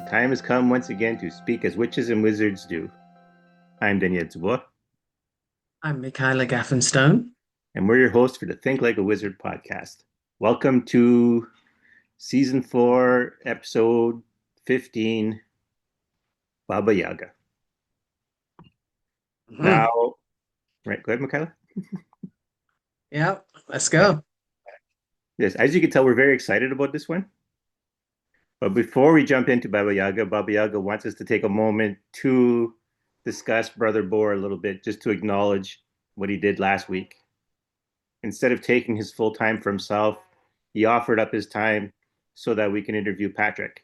Time has come once again to speak as witches and wizards do. I'm Daniel and I'm Michaela Gaffinstone. we're your hosts for the Think Like a Wizard podcast. Welcome to season 4, episode 15, Baba Yaga. Mhm. Now, right, go ahead, Michaela. Yeah, let's go. Yes, as you can tell, we're very excited about this one. But before we jump into Baba Yaga wants us to take a moment to discuss Brother Boar a little bit, just to acknowledge what he did last week. Instead of taking his full time for himself, he offered up his time so that we can interview Patrick.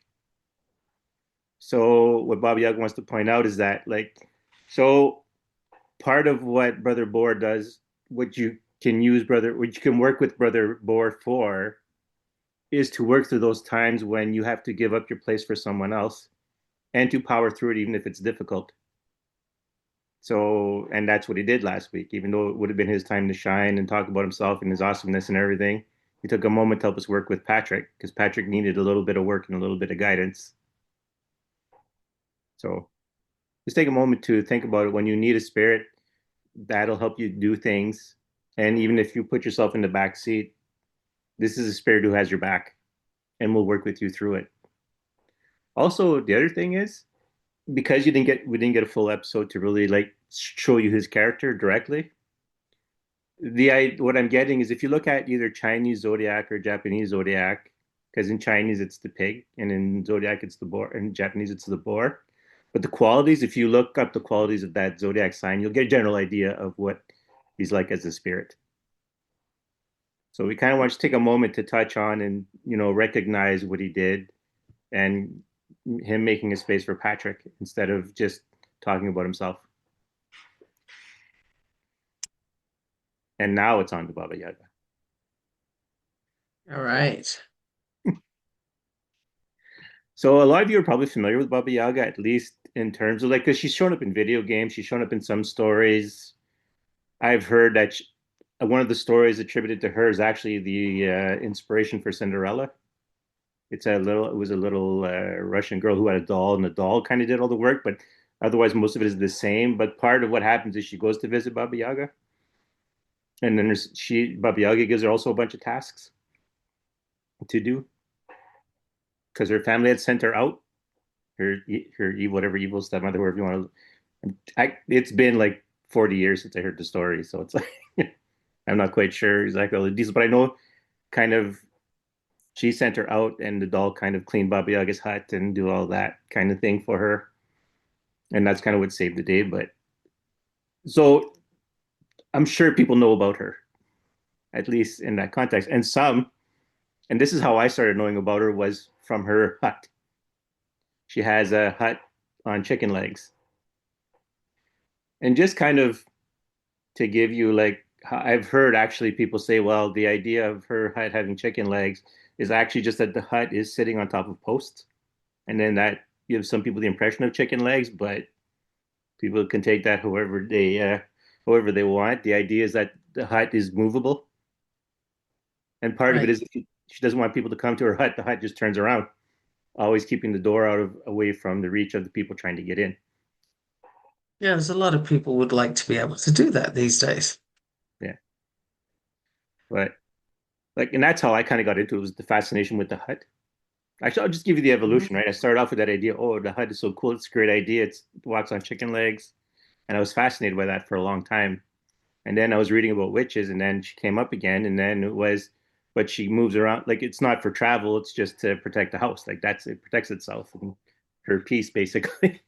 So what Baba Yaga wants to point out is that, so part of what Brother Boar does, what you can work with Brother Boar for, is to work through those times when you have to give up your place for someone else and to power through it, even if it's difficult. So, and that's what he did last week, even though it would have been his time to shine and talk about himself and his awesomeness and everything. He took a moment to help us work with Patrick because Patrick needed a little bit of work and a little bit of guidance. So, just take a moment to think about it. When you need a spirit, that'll help you do things. And even if you put yourself in the back seat, this is a spirit who has your back and will work with you through it. Also, the other thing is because we didn't get a full episode to really like show you his character directly. What I'm getting is if you look at either Chinese zodiac or Japanese zodiac, because in Chinese it's the pig and in zodiac it's the boar, and in Japanese it's the boar. But the qualities, if you look up the qualities of that zodiac sign, you'll get a general idea of what he's like as a spirit. So we kind of want to take a moment to touch on and recognize what he did and him making a space for Patrick instead of just talking about himself. And now it's on to Baba Yaga. All right. So a lot of you are probably familiar with Baba Yaga, at least in terms of because she's shown up in video games, she's shown up in some stories. I've heard that one of the stories attributed to her is actually the inspiration for Cinderella. It was a little Russian girl who had a doll, and the doll kind of did all the work, but otherwise most of it is the same. But part of what happens is she goes to visit Baba Yaga, and then Baba Yaga gives her also a bunch of tasks to do because her family had sent her out, her evil, whatever evil stepmother, whatever you want to. It's been like 40 years since I heard the story, so it's like I'm not quite sure exactly all the details, but I know kind of she sent her out, and the doll kind of cleaned Baba Yaga's hut and do all that kind of thing for her, and that's kind of what saved the day. But so I'm sure people know about her, at least in that context, and this is how I started knowing about her was from her hut. She has a hut on chicken legs, and just kind of to give you like I've heard actually people say, well, the idea of her hut having chicken legs is actually just that the hut is sitting on top of posts, and then that gives some people the impression of chicken legs, but people can take that however they want. The idea is that the hut is movable, and part of it Right. is she doesn't want people to come to her hut. The hut just turns around, always keeping the door away from the reach of the people trying to get in. Yeah, there's a lot of people would like to be able to do that these days. Yeah, but and that's how I kind of got into it was the fascination with the hut. Actually, I'll just give you the Mhm. evolution, right? I started off with that idea. Oh, the hut is so cool. It's a great idea. It walks on chicken legs. And I was fascinated by that for a long time. And then I was reading about witches, and then she came up again. And then but she moves around. Like it's not for travel, it's just to protect the house. It protects itself and her peace, basically.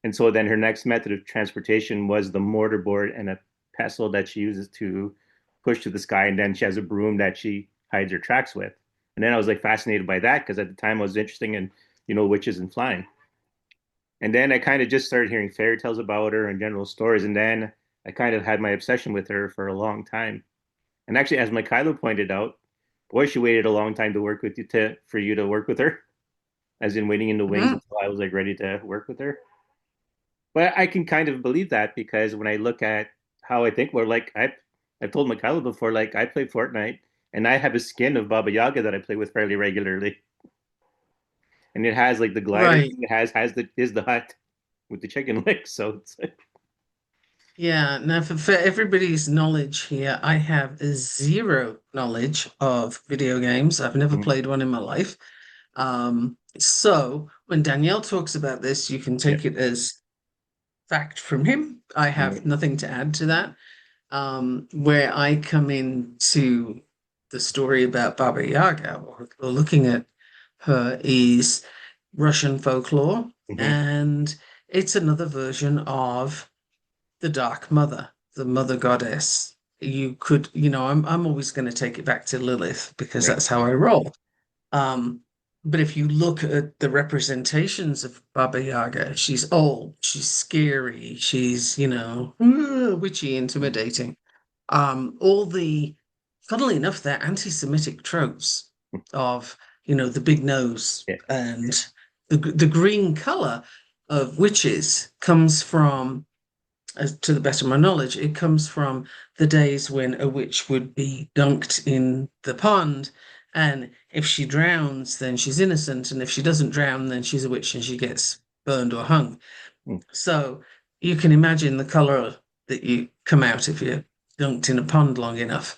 And so then her next method of transportation was the mortar board and a pestle that she uses to push to the sky. And then she has a broom that she hides her tracks with. And then I was like fascinated by that because at the time I was interested in, witches and flying. And then I kind of just started hearing fairy tales about her and general stories. And then I kind of had my obsession with her for a long time. And actually, as Michaela pointed out, boy, she waited a long time to work with you for you to work with her, as in waiting in the wings Mhm. until I was like ready to work with her. But I can kind of believe that because when I look at how I think, well, like I've told Michaela before, like I play Fortnite and I have a skin of Baba Yaga that I play with fairly regularly, and it has like the glider, Right. it has the is the hut with the chicken legs, so it's like, Yeah. Now, for everybody's knowledge here, I have zero knowledge of video games. I've never mm, played one in my life. So when Danielle talks about this, you can yeah, take it as fact from him. I have right. nothing to add to that. Where I come into the story about Baba Yaga or looking at her is Russian folklore, Hmm. and it's another version of the Dark Mother, the Mother Goddess. You could, I'm always going to take it back to Lilith because Right. that's how I roll. Um, but if you look at the representations of Baba Yaga, she's old, she's scary, she's, witchy, intimidating. All the, funnily enough, they're anti-Semitic tropes of, the big nose Yeah. and the green color of witches comes from, as to the best of my knowledge, it comes from the days when a witch would be dunked in the pond, and if she drowns, then she's innocent, and if she doesn't drown, then she's a witch and she gets burned or hung. Mm, So you can imagine the color that you come out if you're dunked in a pond long enough.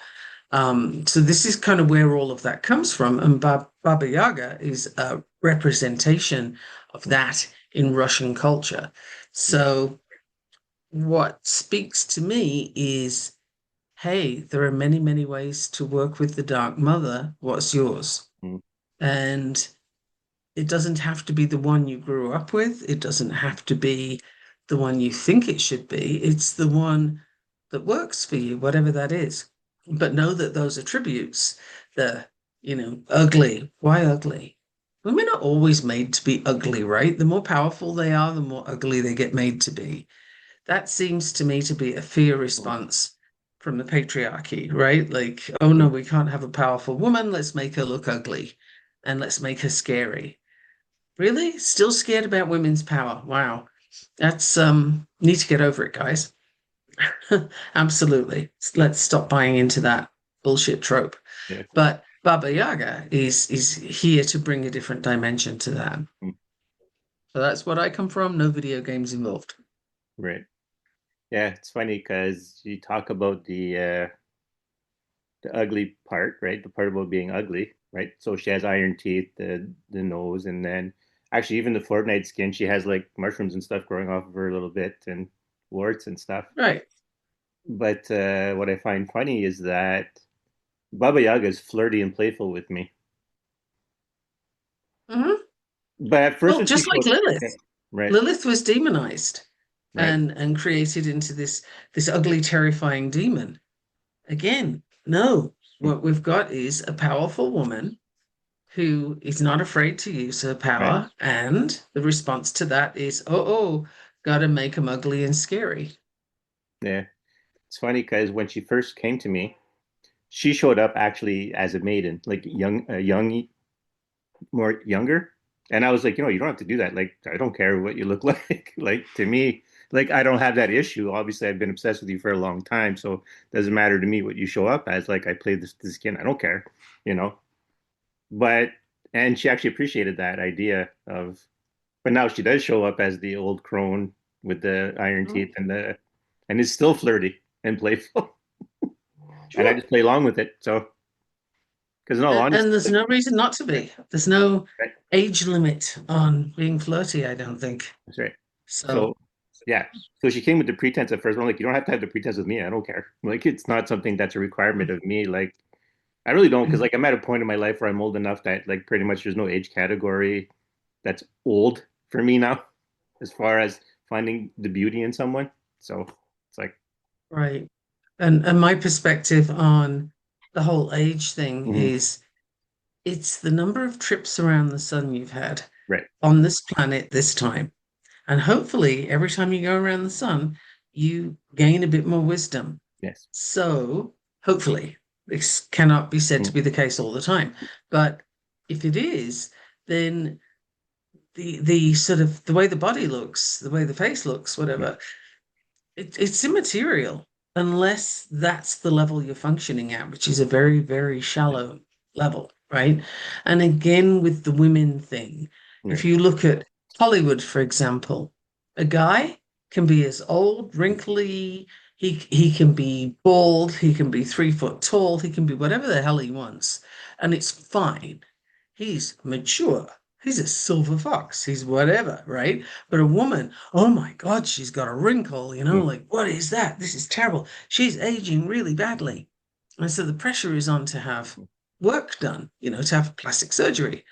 So this is kind of where all of that comes from, and Baba Yaga is a representation of that in Russian culture. yeah. So what speaks to me is, hey, there are many, many ways to work with the Dark Mother. What's yours? Mm, And it doesn't have to be the one you grew up with. It doesn't have to be the one you think it should be. It's the one that works for you, whatever that is. But know that those attributes, the, ugly, why ugly? Women are always made to be ugly, right? The more powerful they are, the more ugly they get made to be. That seems to me to be a fear mm, response from the patriarchy, right? Like, oh no, mm, we can't have a powerful woman. Let's make her look ugly and let's make her scary. Really? Still scared about women's power? Wow. That's need to get over it, guys. Absolutely. Let's stop buying into that bullshit trope. yeah. But Baba Yaga is here to bring a different dimension to that. Mm, So that's what I come from. No video games involved. right. Yeah, it's funny because you talk about the ugly part, right? The part about being ugly, right? So she has iron teeth, the nose, and then actually even the Fortnite skin, she has like mushrooms and stuff growing off of her a little bit and warts and stuff. Right. But what I find funny is that Baba Yaga is flirty and playful with me. Hmm. But at first Well, when she just like showed, yeah, Lilith. right, Lilith was demonized right, and created into this ugly, terrifying demon. Again, no. mm, What we've got is a powerful woman who is not afraid to use her right, power, and the response to that is, oh, gotta make them ugly and scary. yeah. It's funny because when she first came to me, she showed up actually as a maiden, like young, more younger. And I was like, you don't have to do that. Like, I don't care what you look like. Like to me, like I don't have that issue. Obviously, I've been obsessed with you for a long time, so it doesn't matter to me what you show up as. Like I play this skin, I don't care, you know. But and she actually appreciated that idea of. But now she does show up as the old crone with the iron Mhm. teeth and is still flirty and playful, and I Sure. just play along with it. So, because in all And honesty, there's like, no reason not to be. There's no right, age limit on being flirty, I don't think. that's right. So, So yeah. So she came with the pretense at first. I'm like, you don't have to have the pretense with me. I don't care. Like it's not something that's a requirement of me. Like I really don't, because like I'm at a point in my life where I'm old enough that like pretty much there's no age category that's old for me now, as far as finding the beauty in someone. So it's like, right. And my perspective on the whole age thing Hmm. is it's the number of trips around the sun you've had Right. on this planet this time. And hopefully, every time you go around the sun, you gain a bit more wisdom. Yes. So, hopefully, this cannot be said to Mm. be the case all the time. But if it is, then the sort of the way the body looks, the way the face looks, Yeah. whatever, it's immaterial unless that's the level you're functioning at, which is a very, very Yeah. shallow level, right? And again, with the women thing, if Right. you look at Hollywood, for example, a guy can be as old, wrinkly, he can be bald, he can be 3 foot tall, he can be whatever the hell he wants, and it's fine. He's mature. He's a silver fox. He's whatever, right? But a woman, oh my God, she's got a wrinkle, Mm. like, what is that? This is terrible. She's aging really badly. And so the pressure is on to have work done, to have plastic surgery.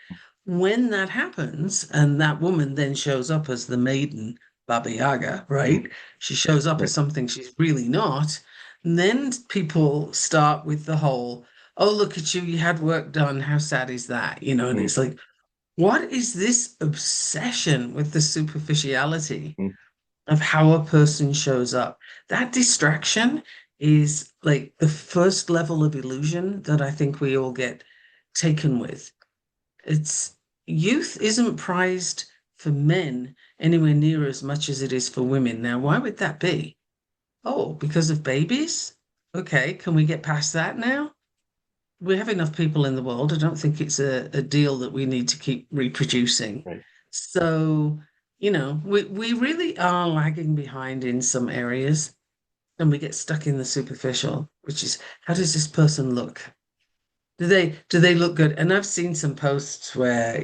When that happens, and that woman then shows up as the maiden Baba Yaga, Mm. right? She shows up as Right. something she's really not. And then people start with the whole, oh, look at you, you had work done. How sad is that? And Mm. it's like, what is this obsession with the superficiality Mm. of how a person shows up? That distraction is like the first level of illusion that I think we all get taken with. It's Youth isn't prized for men anywhere near as much as it is for women. Now, why would that be? Oh, because of babies? Okay, can we get past that now? We have enough people in the world. I don't think it's a deal that we need to keep reproducing. Right. So, we really are lagging behind in some areas and we get stuck in the superficial, which is how does this person look? Do they look good? And I've seen some posts where,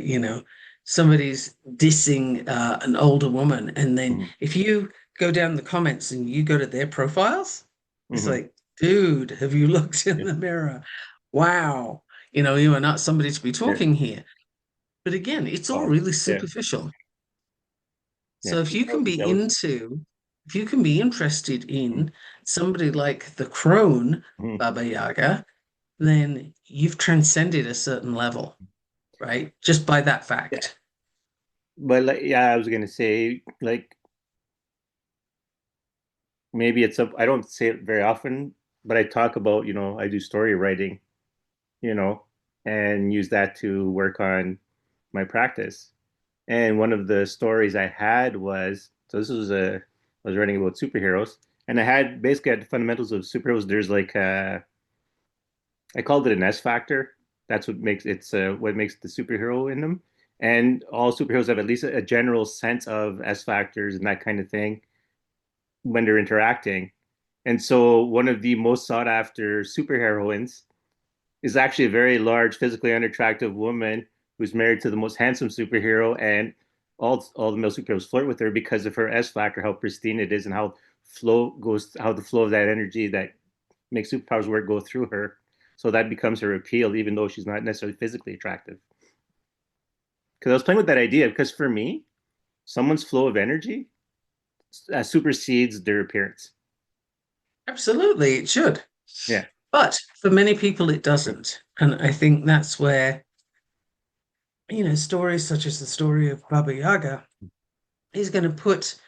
somebody's dissing an older woman, and then Hmm. if you go down the comments and you go to their profiles, it's Hmm. like, dude, have you looked in Yeah. the mirror? Wow, you are not somebody to be Yeah. talking here. But again, it's all Wow. really Yeah. superficial. Yeah. So Jealous. if you can be interested Mm. in somebody like the crone Mhm. Baba Yaga, then you've transcended a certain level, right? Just by that Yeah. fact. But like, yeah, I was gonna say, like, maybe it's a, I don't say it very often, but I talk about, I do story writing, you know, and use that to work on my practice. And one of the stories I had was, so this was I was writing about superheroes, and I had basically had the fundamentals of superheroes. There's like, I called it an S factor. That's what makes the superhero in them. And all superheroes have at least a general sense of S factors and that kind of thing when they're interacting. And so one of the most sought after superheroines is actually a very large, physically unattractive woman who's married to the most handsome superhero, and all the male superheroes flirt with her because of her S factor, how pristine it is, and how the flow of that energy that makes superpowers work go through her. So that becomes her appeal, even though she's not necessarily physically attractive. Because I was playing with that idea, because for me, someone's flow of energy supersedes their appearance. Absolutely, it should. Yeah. But for many people, it doesn't. And I think that's where, stories such as the story of Baba Yaga is going to put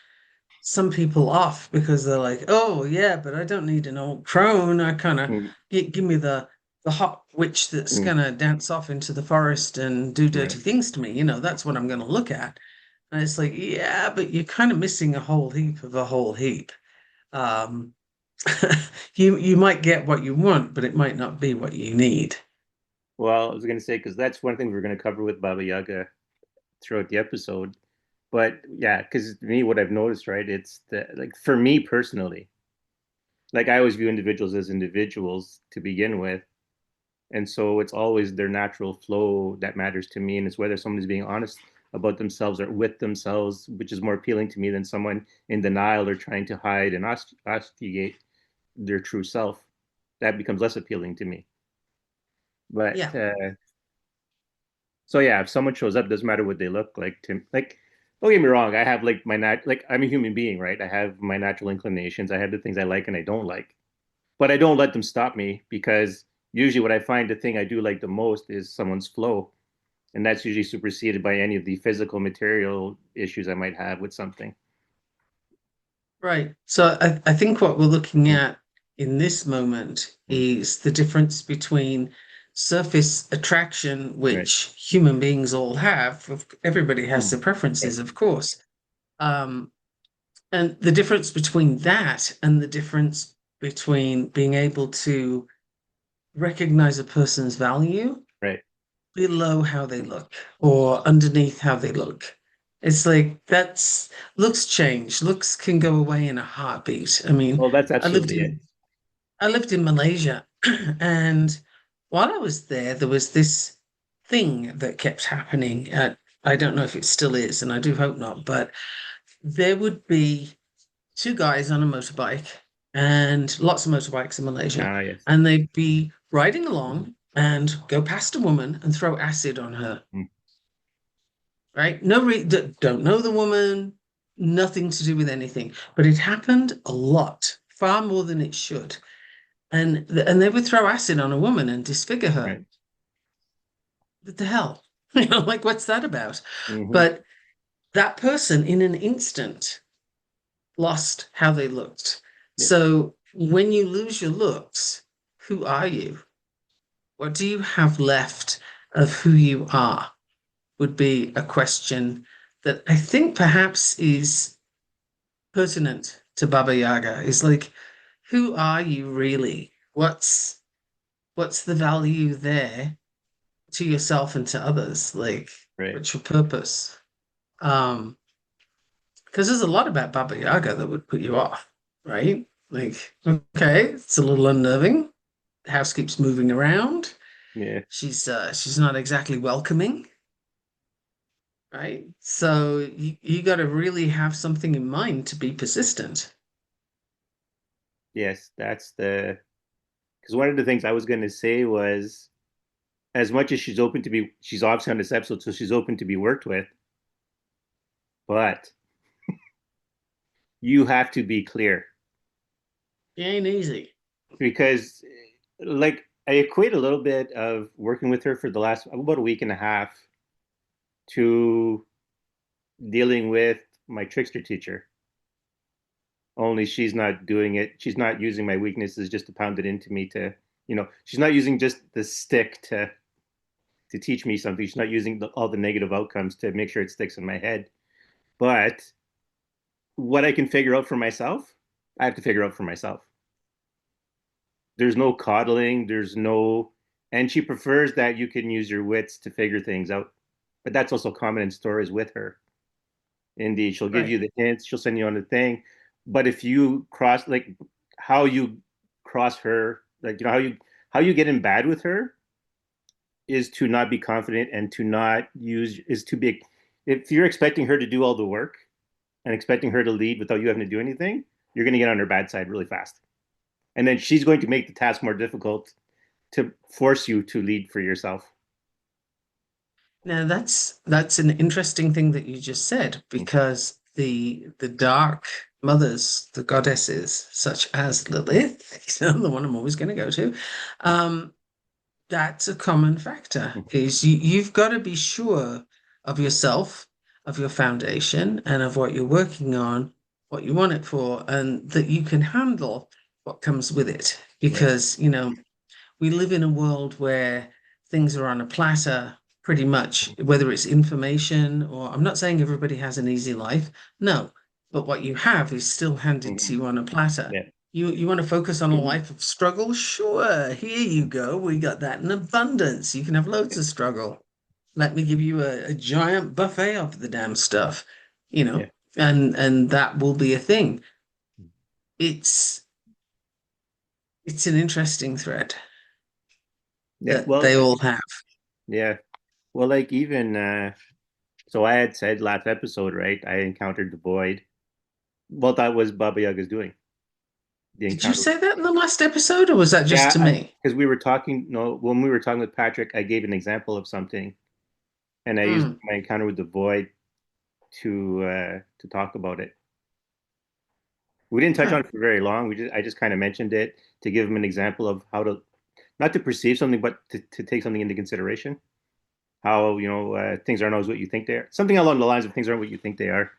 some people off because they're like, oh, yeah, but I don't need an old crone. I kind of Mm. give me the hot witch that's Mm. going to dance off into the forest and do Right. dirty things to me. That's what I'm going to look at. And it's like, yeah, but you're kind of missing a whole heap of a whole heap. Um, you might get what you want, but it might not be what you need. Well, I was going to say, because that's one thing we're going to cover with Baba Yaga throughout the episode. But yeah, because to me, what I've noticed, right, it's that, like, for me personally, like, I always view individuals as individuals to begin with. And so it's always their natural flow that matters to me. And it's whether someone is being honest about themselves or with themselves, which is more appealing to me than someone in denial or trying to hide and obfuscate their true self. That becomes less appealing to me. But Yeah. so yeah, if someone shows up, doesn't matter what they look like. Like, don't get me wrong, I have like like, I'm a human being, right? I have my natural inclinations. I have the things I like and I don't like, but I don't let them stop me because usually what I find the thing I do like the most is someone's flow, and that's usually superseded by any of the physical material issues I might have with something. Right. So I think what we're looking Mm, at in this moment mm, is the difference between surface attraction, right. which human beings all have. Everybody has Mm, their right. preferences, of course. Um, and the difference between that and the difference between being able to recognize a person's value Right. below how they look or underneath how they look. It's like that's looks change. Looks can go away in a heartbeat. I mean, Well, that's I lived absolutely it. in I lived in Malaysia and while I was there, there was this thing that kept happening at I don't know if it still is, and I do hope not, but there would be two guys on a motorbike and lots of motorbikes in Malaysia, Ah, yes. and they'd be riding along and go past a woman and throw acid on her, Mm, right? Don't know the woman, nothing to do with anything, but it happened a lot, far more than it should. And they would throw acid on a woman and disfigure her. right. What the hell? You know, like what's that about? Hmm. But that person in an instant lost how they looked. Yeah. So when you lose your looks, who are you? What do you have left of who you are? Would be a question that I think perhaps is pertinent to Baba Yaga. Is like, who are you really? What's the value there to yourself and to others? Like, Right. what's your purpose? Um, because there's a lot about Baba Yaga that would put you off, right? Like, okay, it's a little unnerving. The house keeps moving around. Yeah. She's not exactly welcoming, right? So you got to really have something in mind to be persistent. Yes. That's the because one of the things I was going to say was as much as she's obviously on this episode, so she's open to be worked with, but you have to be clear It ain't easy. because, like, I equate a little bit of working with her for the last about a week and a half to dealing with my trickster teacher. Only she's not doing it. She's not using my weaknesses just to pound it into me she's not using just the stick to teach me something. She's not using all the negative outcomes to make sure it sticks in my head. But what I can figure out for myself, I have to figure out for myself. There's no coddling, and she prefers that you can use your wits to figure things out. But that's also common in stories with her. Indeed, she'll give Right. you the hints, she'll send you on the thing. But if you cross, like, how you cross her, like, how you get in bad with her is to not be confident and to not use is to be if you're expecting her to do all the work and expecting her to lead without you having to do anything, you're going to get on her bad side really fast. And then she's going to make the task more difficult to force you to lead for yourself. Now that's an interesting thing that you just said because the dark mothers, the goddesses, such as Lilith, the one I'm always going to go to, um, that's a common factor. Is you've got to be sure of yourself, of your foundation, and of what you're working on, what you want it for, and that you can handle what comes with it. Right. Because, we live in a world where things are on a platter pretty much, whether it's information or I'm not saying everybody has an easy life. No, but what you have is still handed to Mm-hmm. you on a platter. Yeah. You want to focus on a life of struggle? Sure, here you go. We got that in abundance. You can have loads of struggle. Let me give you a giant buffet of the damn stuff, you Yeah. know, and that will be a thing. It's it's an interesting thread Yeah. that Well, they all have. yeah. Well, like even so I had said last episode, right? I encountered the void. Well, that was Baba Yaga's doing the Did you encounter. say that in the last episode, or was that just Yeah, to me? because we were talking. No, when we were talking with Patrick, I gave an example of something, and I used Mm. my encounter with the void to talk about it. We didn't touch on Huh. it for very long. I just kind of mentioned it to give him an example of how to not to perceive something, but to take something into consideration. How, things aren't always what you think they are. Something along the lines of things aren't what you think they are.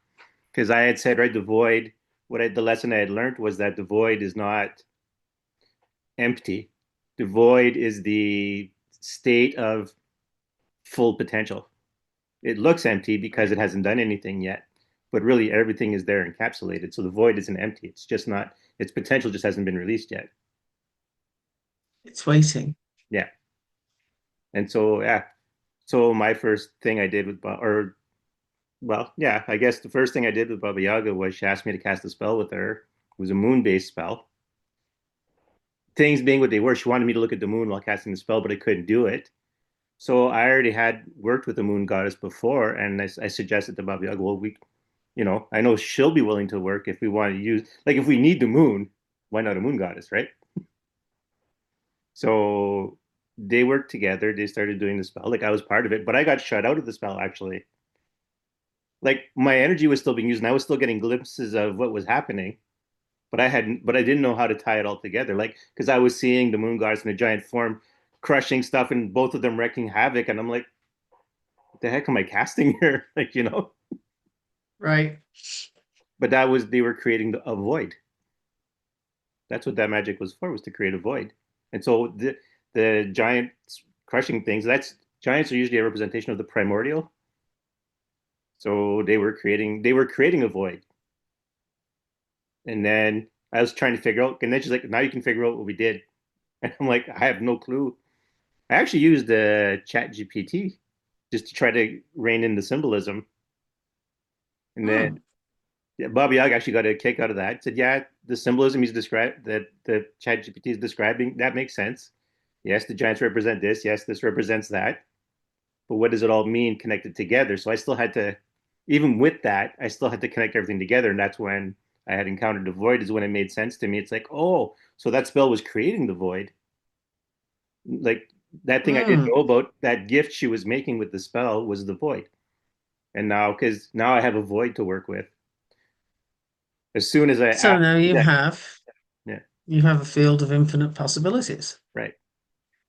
Because I had said, right, the void, the lesson I had learned was that the void is not empty. The void is the state of full potential. It looks empty because it hasn't done anything yet, but really everything is there encapsulated. So the void isn't empty. It's just not, its potential just hasn't been released yet. It's waiting. Yeah. And so, yeah. So my first thing I did with, or well, yeah, I guess the first thing I did with Baba Yaga was she asked me to cast a spell with her. It was a moon-based spell. Things being what they were, she wanted me to look at the moon while casting the spell, but I couldn't do it. So I already had worked with the moon goddess before, and I suggested to Baba Yaga, well, I know she'll be willing to work if we want to use, like, if we need the moon, why not a moon goddess, right? So they worked together. They started doing the spell. Like I was part of it, but I got shut out of the spell actually. Like my energy was still being used, and I was still getting glimpses of what was happening, but I didn't know how to tie it all together. Like because I was seeing the moon goddess in a giant form crushing stuff, and both of them wreaking havoc, and I'm like, what the heck am I casting here? Like. Right. But they were creating a void. That's what that magic was to create a void. And so the giant crushing things, that's giants are usually a representation of the primordial. So they were creating a void. And then I was trying to figure out, and then she's like, now you can figure out what we did. And I'm like, I have no clue. I actually used the chat GPT just to try to rein in the symbolism. And then Hmm. yeah, Baba Yaga actually got a kick out of that. He said, yeah, the symbolism he's described that the chat GPT is describing, that makes sense. Yes, the giants represent this. Yes, this represents that. But what does it all mean connected together? So I still had to, even with that, I still had to connect everything together. And that's when I had encountered the void, is when it made sense to me. It's like, oh, so that spell was creating the void. Like that thing I didn't Hmm. know about, that gift she was making with the spell was the void. And now, because now I have a void to work with. As soon as I So ask, now yeah, yeah, you have a field of infinite possibilities. right.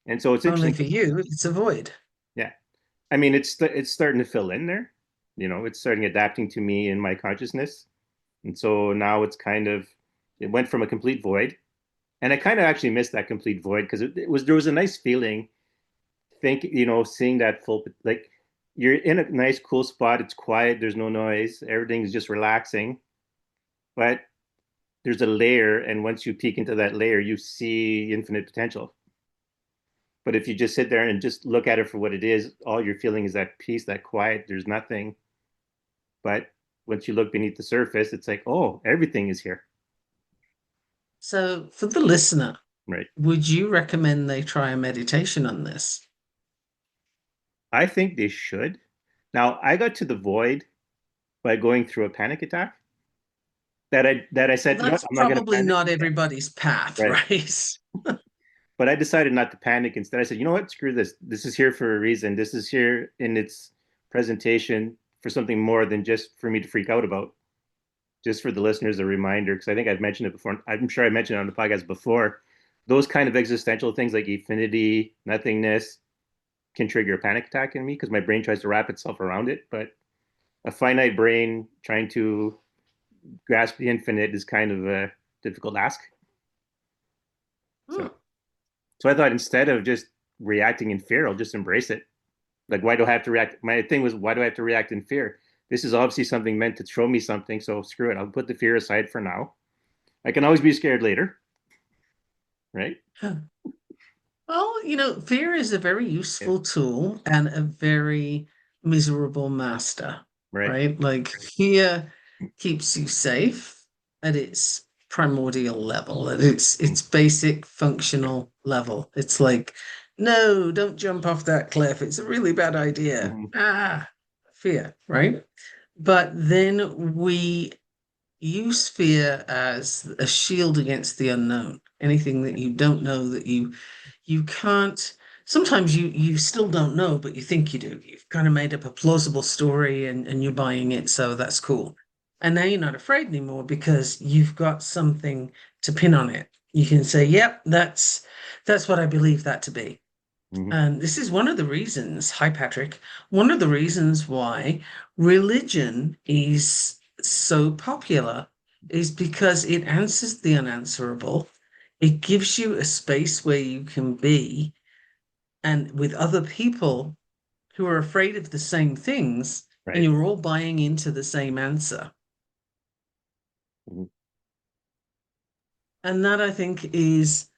And so it's Only interesting. for you, it's a void. Yeah. I mean, it's starting to fill in there. It's starting adapting to me in my consciousness. And so now it went from a complete void. And I kind of actually missed that complete void because there was a nice feeling, seeing that full, like you're in a nice, cool spot. It's quiet. There's no noise. Everything's just relaxing. But there's a layer. And once you peek into that layer, you see infinite potential. But if you just sit there and just look at it for what it is, all you're feeling is that peace, that quiet. There's nothing. But once you look beneath the surface, it's like, oh, everything is here. So for the listener, Right. would you recommend they try a meditation on this? I think they should. Now, I got to the void by going through a panic attack that I Well, said, that's I'm not going to probably panic. not everybody's path, Right. right? But I decided not to panic. Instead, I said, you know what? Screw this. This is here for a reason. This is here in its presentation for something more than just for me to freak out about. Just for the listeners, a reminder, because I think I've mentioned it before. I'm sure I mentioned it on the podcast before. Those kind of existential things like infinity, nothingness can trigger a panic attack in me because my brain tries to wrap itself around it. But a finite brain trying to grasp the infinite is kind of a difficult ask. Hmm. So, so I thought instead of just reacting in fear, I'll just embrace it. Like, why do I have to react? My thing was, why do I have to react in fear? This is obviously something meant to show me something. So screw it. I'll put the fear aside for now. I can always be scared later, right? Well, fear is a very Yeah. useful tool and a very miserable master, Right. right? Like fear keeps you safe at its primordial level, at its basic functional level. It's like, no, don't jump off that cliff. It's a really bad idea. Mm-hmm. Ah, fear, right? But then we use fear as a shield against the unknown. Anything that you don't know, that you can't, sometimes you still don't know, but you think you do. You've kind of made up a plausible story, and you're buying it, so that's cool. And now you're not afraid anymore because you've got something to pin on it. You can say, yep, That's what I believe that to be. Hmm. And this is one of the reasons, hi Patrick, one of the reasons why religion is so popular is because it answers the unanswerable. It gives you a space where you can be and with other people who are afraid of the same things, and Right. you're all buying into the same answer. Hmm. And that I think is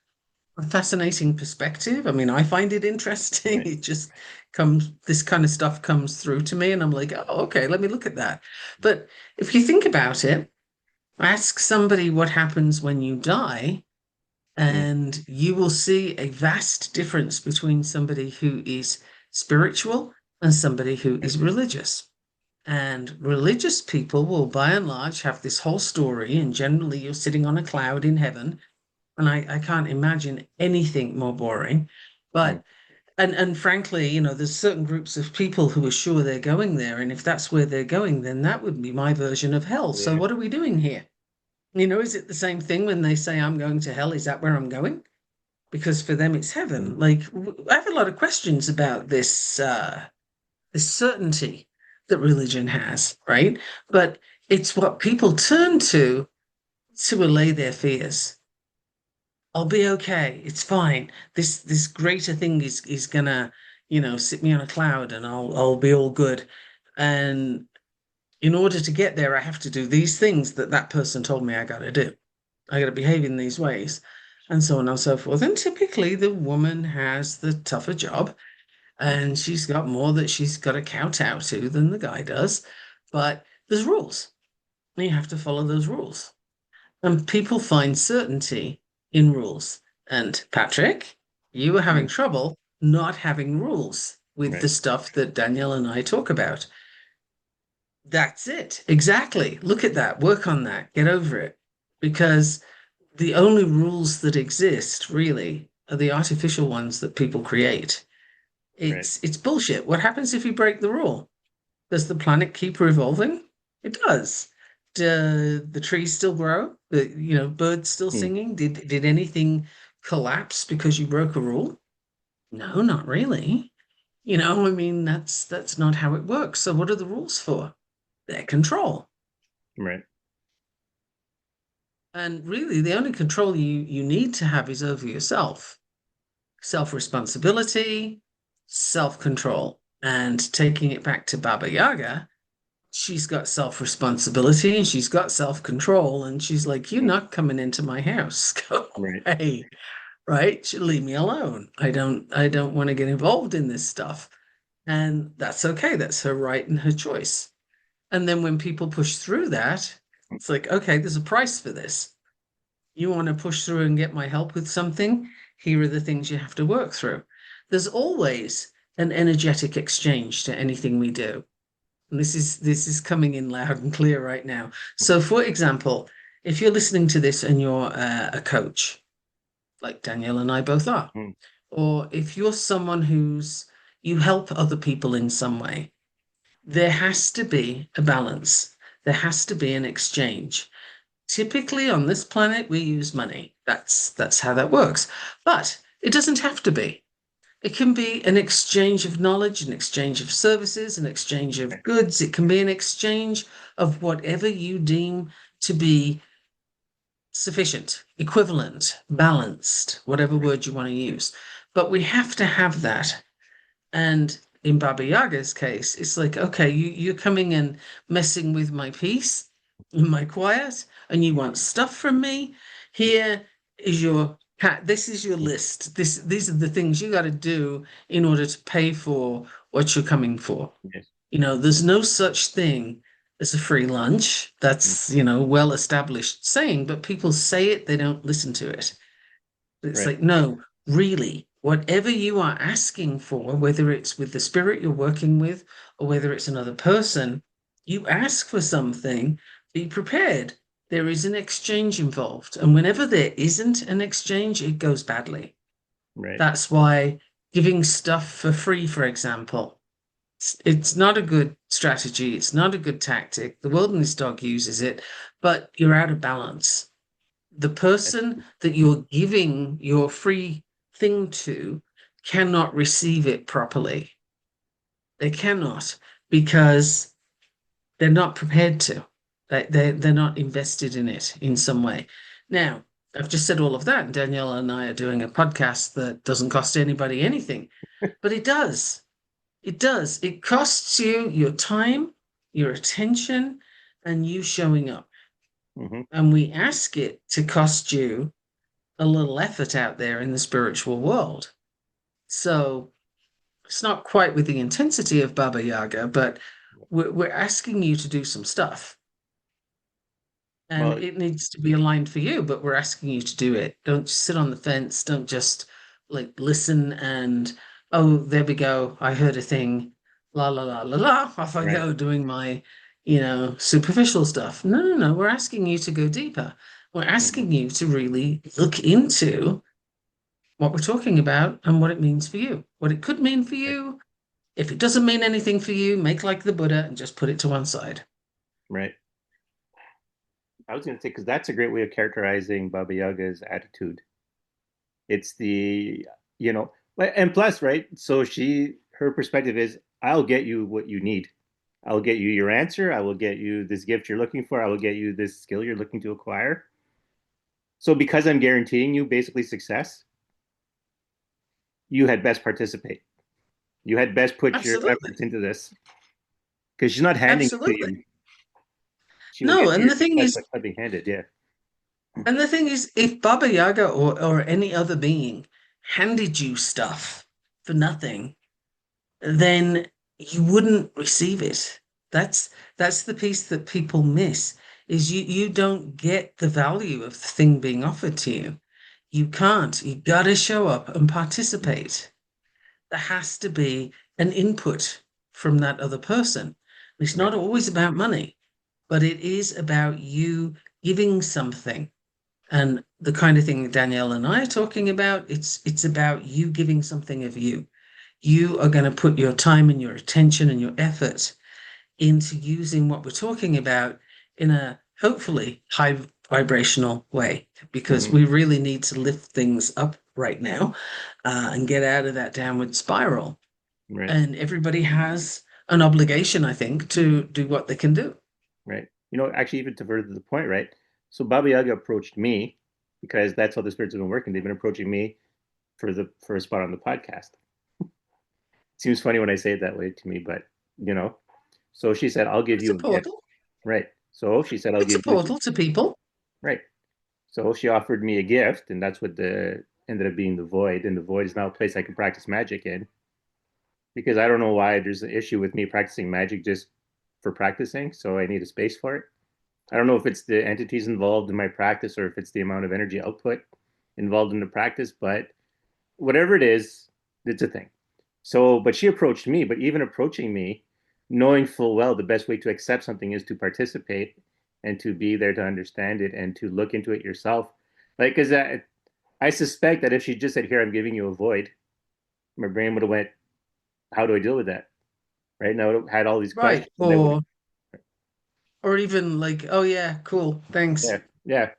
a fascinating perspective. I mean, I find it interesting. Right. It just comes, this kind of stuff comes through to me, and I'm like, oh, okay, let me look at that. But if you think about it, ask somebody what happens when you die, Mm. and you will see a vast difference between somebody who is spiritual and somebody who Right. is religious. And religious people will, by and large, have this whole story, and generally you're sitting on a cloud in heaven. And I can't imagine anything more boring. Mm. But and frankly, there's certain groups of people who are sure they're going there, and if that's where they're going, then that would be my version of hell. So Yeah. what are we doing here? Is it the same thing when they say I'm going to hell? Is that where I'm going? Because for them it's Mm. heaven. Like I have a lot of questions about this certainty that religion has, right? But it's what people turn to allay their fears. I'll be okay. It's fine. This greater thing is gonna, sit me on a cloud and I'll be all good. And in order to get there, I have to do these things that person told me I gotta do. I gotta behave in these ways, and so on and so forth. And typically the woman has the tougher job and she's got more that she's got to kowtow to than the guy does. But there's rules. And you have to follow those rules. And people find certainty in rules. And Patrick, you were having Mm. trouble not having rules with the Right. stuff that Daniel and I talk about. That's it. Exactly. Look at that. Work on that. Get over it. Because the only rules that exist really are the artificial ones that people create. Right. It's bullshit. What happens if you break the rule? Does the planet keep revolving? It does. Do the trees still grow? Birds still Mm. singing? Did anything collapse because you broke a rule? No, not really. I mean that's not how it works. So what are the rules for? They're control. Right. And really the only control you need to have is over yourself. Self-responsibility, self-control. And taking it back to Baba Yaga, she's got self-responsibility and she's got self-control, and she's like, you're Mm. not coming into my house. Go Right. away. Right? She'll leave me alone. I don't want to get involved in this stuff. And that's okay. That's her right and her choice. And then when people push through that, it's like, okay, there's a price for this. You want to push through and get my help with something? Here are the things you have to work through. There's always an energetic exchange to anything we do. And this is coming in loud and clear right now. So, for example, if you're listening to this and you're a coach, like Danielle and I both are, Mm. or if you're someone you help other people in some way, there has to be a balance. There has to be an exchange. Typically on this planet, we use money. That's how that works. But it doesn't have to be. It can be an exchange of knowledge, an exchange of services, an exchange of Right. goods. It can be an exchange of whatever you deem to be sufficient, equivalent, balanced, whatever Right. word you want to use. But we have to have that. And in Baba Yaga's case, it's like, okay, you're coming and messing with my peace, my quiet, and you want stuff from me. Here is your cat. This is your Mm. list. These are the things you got to do in order to pay for what you're coming for. Yes. There's no such thing as a free lunch. Mm. That's, well established saying, but people say it, they don't listen to it. It's Right. like, no, really, whatever you are asking for, whether it's with the spirit you're working with or whether it's another person, you ask for something, be prepared. There is an exchange involved. And whenever there isn't an exchange, it goes badly. Right. That's why giving stuff for free, for example, it's not a good strategy. It's not a good tactic. The wilderness dog uses it, but you're out of balance. The Right. person that you're giving your free thing to cannot receive it properly. They cannot because they're not prepared to. They're not invested in it in some way. Now, I've just said all of that, and Danielle and I are doing a podcast that doesn't cost anybody anything, but it does. It does. It costs you your time, your attention, and you showing up. Hmm. And we ask it to cost you a little effort out there in the spiritual world. So it's not quite with the intensity of Baba Yaga, but we're asking you to do some stuff. And Well, it needs to be aligned for you, but we're asking you to do it. Don't just sit on the fence. Don't just like listen and, oh, there we go. I heard a thing. La la la la la. Off I right. go doing my, superficial stuff. No, no, no. We're asking you to go deeper. We're Hmm. asking you to really look into what we're talking about and what it means for you, what it could mean for Right. you. If it doesn't mean anything for you, make like the Buddha and just put it to one side. Right. I was going to say, because that's a great way of characterizing Baba Yaga's attitude. It's the, and plus, right? So her perspective is, I'll get you what you need. I'll get you your answer. I will get you this gift you're looking for. I will get you this skill you're looking to acquire. So because I'm guaranteeing you basically success, you had best participate. You had best put your Absolutely. efforts into this because she's not handing it to Absolutely. you. She will No, get you and your the thing success is, by clubbing handed. Yeah. if Baba Yaga or any other being handed you stuff for nothing, then you wouldn't receive it. That's that's the piece that people miss is you don't get the value of the thing being offered to you. You can't. You gotta show up and participate. There has to be an input from that other person. It's Right. not always about money, but it is about you giving something. And the kind of thing that Danielle and I are talking about, it's about you giving something of you. You are going to put your time and your attention and your effort into using what we're talking about in a hopefully high vibrational way, because Hmm. we really need to lift things up right now and get out of that downward spiral. Right. And everybody has an obligation, I think, to do what they can do. Right. Actually, even to further the point, right? So Baba Yaga approached me because that's how the spirits have been working. They've been approaching me for a spot on the podcast. Seems funny when I say it that way to me, but you know. So she said, "I'll give It's a you a gift." portal. Right. So she said, "I'll It's a give you." portal to people. Right. So she offered me a gift, and that's what the ended up being the void. And the void is now a place I can practice magic in because I don't know why there's an issue with me practicing magic just for practicing. So I need a space for it. I don't know if it's the entities involved in my practice or if it's the amount of energy output involved in the practice, but whatever it is, it's a thing. So, but she approached me, but even approaching me, knowing full well the best way to accept something is to participate and to be there to understand it and to look into it yourself. Like, because I suspect that if she just said, "Here, I'm giving you a void," my brain would have went, "How do I deal with that?" Right now, it had all these Right. questions, and that would have, Or even like, oh yeah, cool, thanks. yeah, yeah,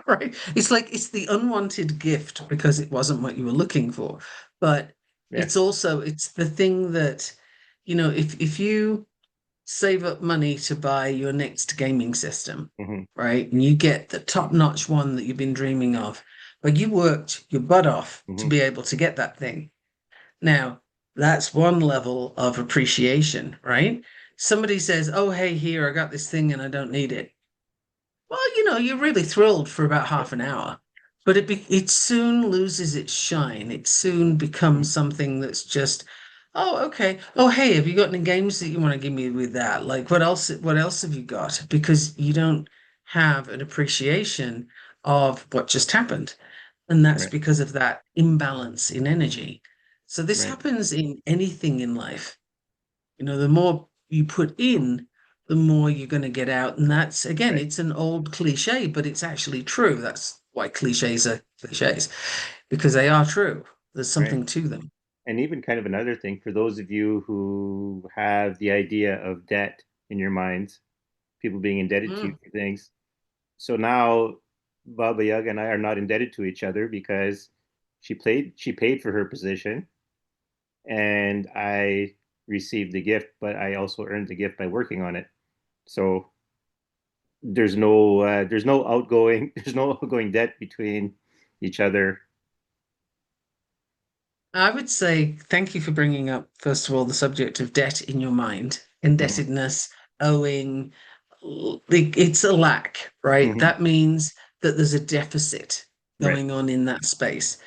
Right. It's like it's the unwanted gift because it wasn't what you were looking for. But yeah, it's the thing that, if you save up money to buy your next gaming system, mm-hmm, right? And you get the top-notch one that you've been dreaming of, but you worked your butt off to mm-hmm, be able to get that thing. Now, that's one level of appreciation, right? Somebody says, "Oh, hey, here, I got this thing and I don't need it." Well, you're really thrilled for about right, half an hour, but it soon loses its shine. It soon mm-hmm, becomes something that's just, oh, okay. Oh, hey, have you got any games that you want to give me with that? Like, what else have you got? Because you don't have an appreciation of what just happened. And that's right, because of that imbalance in energy. So this right, happens in anything in life. The more you put in, the more you're going to get out. And that's, again, right, it's an old cliche, but it's actually true. That's why cliches are cliches, because they are true. There's right. something to them. And even kind of another thing for those of you who have the idea of debt in your minds, people being indebted to you Mm. for things. So now Baba Yaga and I are not indebted to each other because She paid for her position, and I received the gift, but I also earned the gift by working on it. So there's no outgoing there's no outgoing debt between each other. I would say thank you for bringing up, first of all, the subject of debt in your mind, Mhm. indebtedness, owing. It's a lack, right? Mhm. That means that there's a deficit Right. going on in that space.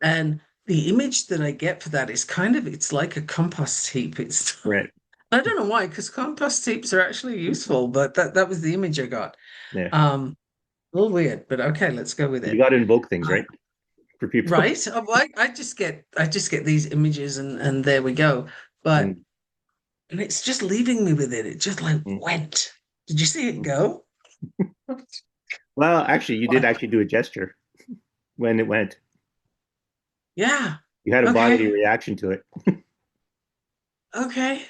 And the image that I get for that is kind of, it's like a compost heap. It's, Right. I don't know why, because compost heaps are actually useful, but that was the image I got. Yeah. A little weird, but okay, let's go with You it. got to invoke things, Uh, right? For people. right? I just get these images and there we go. But Mm. and it's just leaving me with it. It just like Mm. went. Did you see it Mm. go? Well, actually, you did What? actually do a gesture when it went. Yeah. You had a bodily Okay. reaction to it. Okay.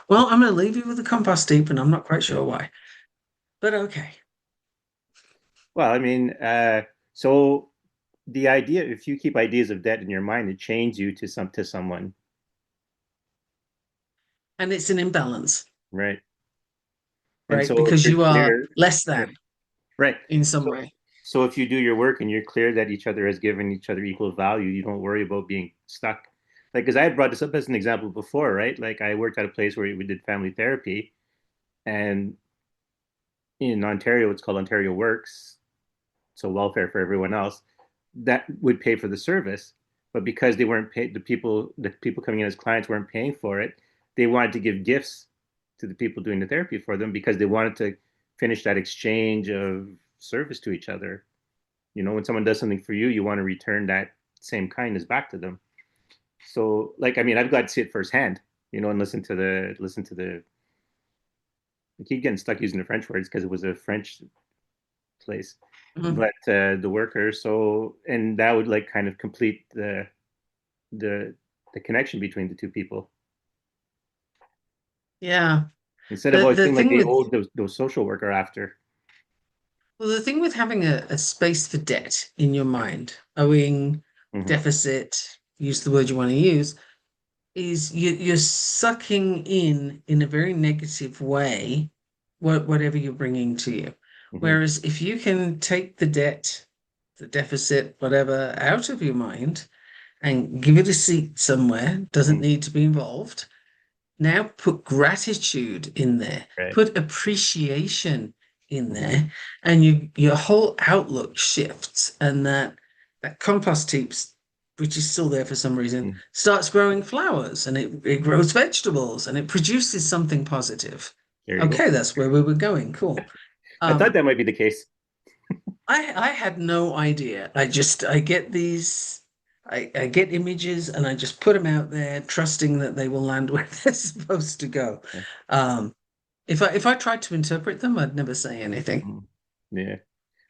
Well, I'm gonna leave you with the compost heap, and I'm not quite Yeah. sure why. But okay. Well, I mean, so the idea, if you keep ideas of debt in your mind, it chains you to someone, And it's an imbalance, right? And right? so if Because you're you are clear, less yeah, than right. in some So way. so if you do your work and you're clear that each other has given each other equal value, you don't worry about being stuck. Like, because I had brought this up as an example before, right? Like, I worked at a place where we did family therapy, and in Ontario, it's called Ontario Works, so welfare for everyone else. That would pay for the service, but because they weren't paid, the people coming in as clients weren't paying for it. They wanted to give gifts to the people doing the therapy for them because they wanted to finish that exchange of service to each other. When someone does something for you, you want to return that same kindness back to them. So, like, I mean, I've got to see it firsthand, and listen to the. I keep getting stuck using the French words because it was a French place, Mhm. but the worker. So, and that would like kind of complete the the connection between the two people Yeah. instead of The always the feeling like thing they with owe those social worker after. well, the thing with having a space for debt in your mind, owing, Hmm. deficit, use the word you want to use, is you're sucking in a very negative way whatever you're bringing to you. Hmm. Whereas if you can take the debt, the deficit, whatever, out of your mind and give it a seat somewhere, doesn't Hmm. need to be involved. Now put gratitude in there, Right. put appreciation in Hmm. there, and your whole outlook shifts, and that compost heaps, which is still there for some reason, Hmm. starts growing flowers and it grows vegetables and it produces something positive. There you go. Okay, that's where we were going. Cool. I thought Um, that might be the case. I had no idea. I get these I get images and I just put them out there, trusting that they will land where they're supposed to go. Yeah. Um, if I tried to interpret them, I'd never say anything. Mhm. Yeah.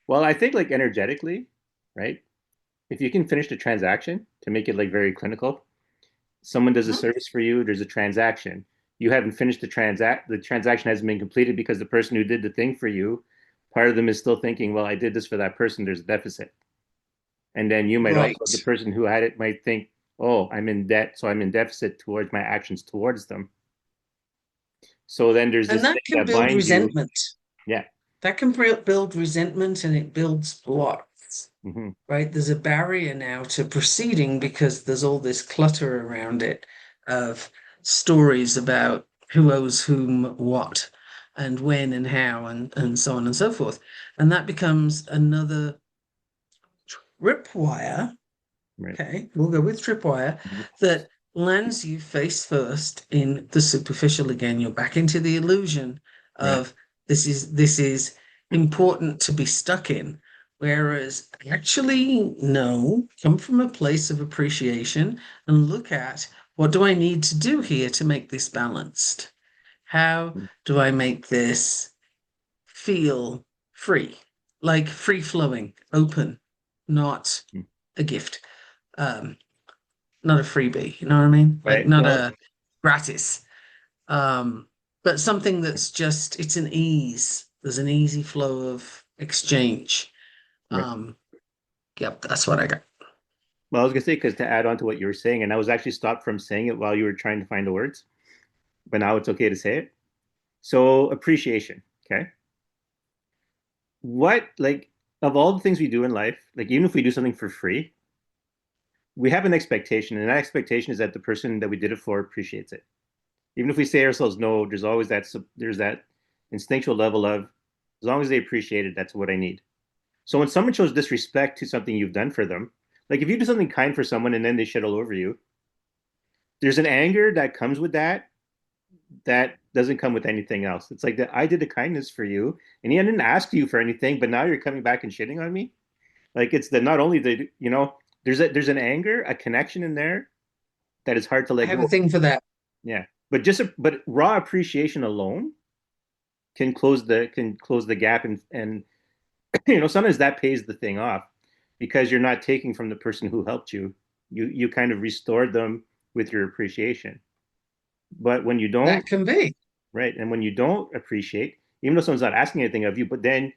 Well, I think like energetically, right? If you can finish the transaction to make it like very clinical, someone does a Mhm. service for you, there's a transaction. You haven't finished the transaction hasn't been completed because the person who did the thing for you, part of them is still thinking, well, I did this for that person, there's a deficit. And then you might also, the Right. person who had it might think, oh, I'm in debt, so I'm in deficit towards my actions towards them. So then there's And this that thing can that build binds you. resentment. Yeah. That can build resentment and it builds blocks, Hmm. right? There's a barrier now to proceeding because there's all this clutter around it of stories about who owes whom what and when and how and so on and so forth. And that becomes another tripwire. Right. Okay, we'll go with tripwire Mhm. that lands you face first in the superficial again. You're back into the illusion Right. of this is important to be stuck in. Whereas actually, no, come from a place of appreciation and look at what do I need to do here to make this balanced? How do I make this feel free, like free flowing, open, not Mhm. a gift? Um, Not a freebie, you know what I mean? Like Right. not Well, a gratis. Um, but something that's just it's an ease. There's an easy flow of exchange. right. Yep, that's what I got. Well, I was gonna say because to add on to what you were saying, and I was actually stopped from saying it while you were trying to find the words, but now it's okay to say it. So appreciation, okay? What like of all the things we do in life, like even if we do something for free, we have an expectation, and that expectation is that the person that we did it for appreciates it. Even if we say ourselves no, there's that instinctual level of as long as they appreciate it, that's what I need. So when someone shows disrespect to something you've done for them, like if you do something kind for someone and then they shit all over you, there's an anger that comes with that that doesn't come with anything else. It's like that I did a kindness for you and I didn't ask you for anything, but now you're coming back and shitting on me. Like it's the not only the there's an anger, a connection in there that is hard to I let have go. a thing for that. Yeah. But raw appreciation alone can close the gap and sometimes that pays the thing off because you're not taking from the person who helped you. You kind of restored them with your appreciation. But when you don't, That can be. right, and when you don't appreciate, even though someone's not asking anything of you, but then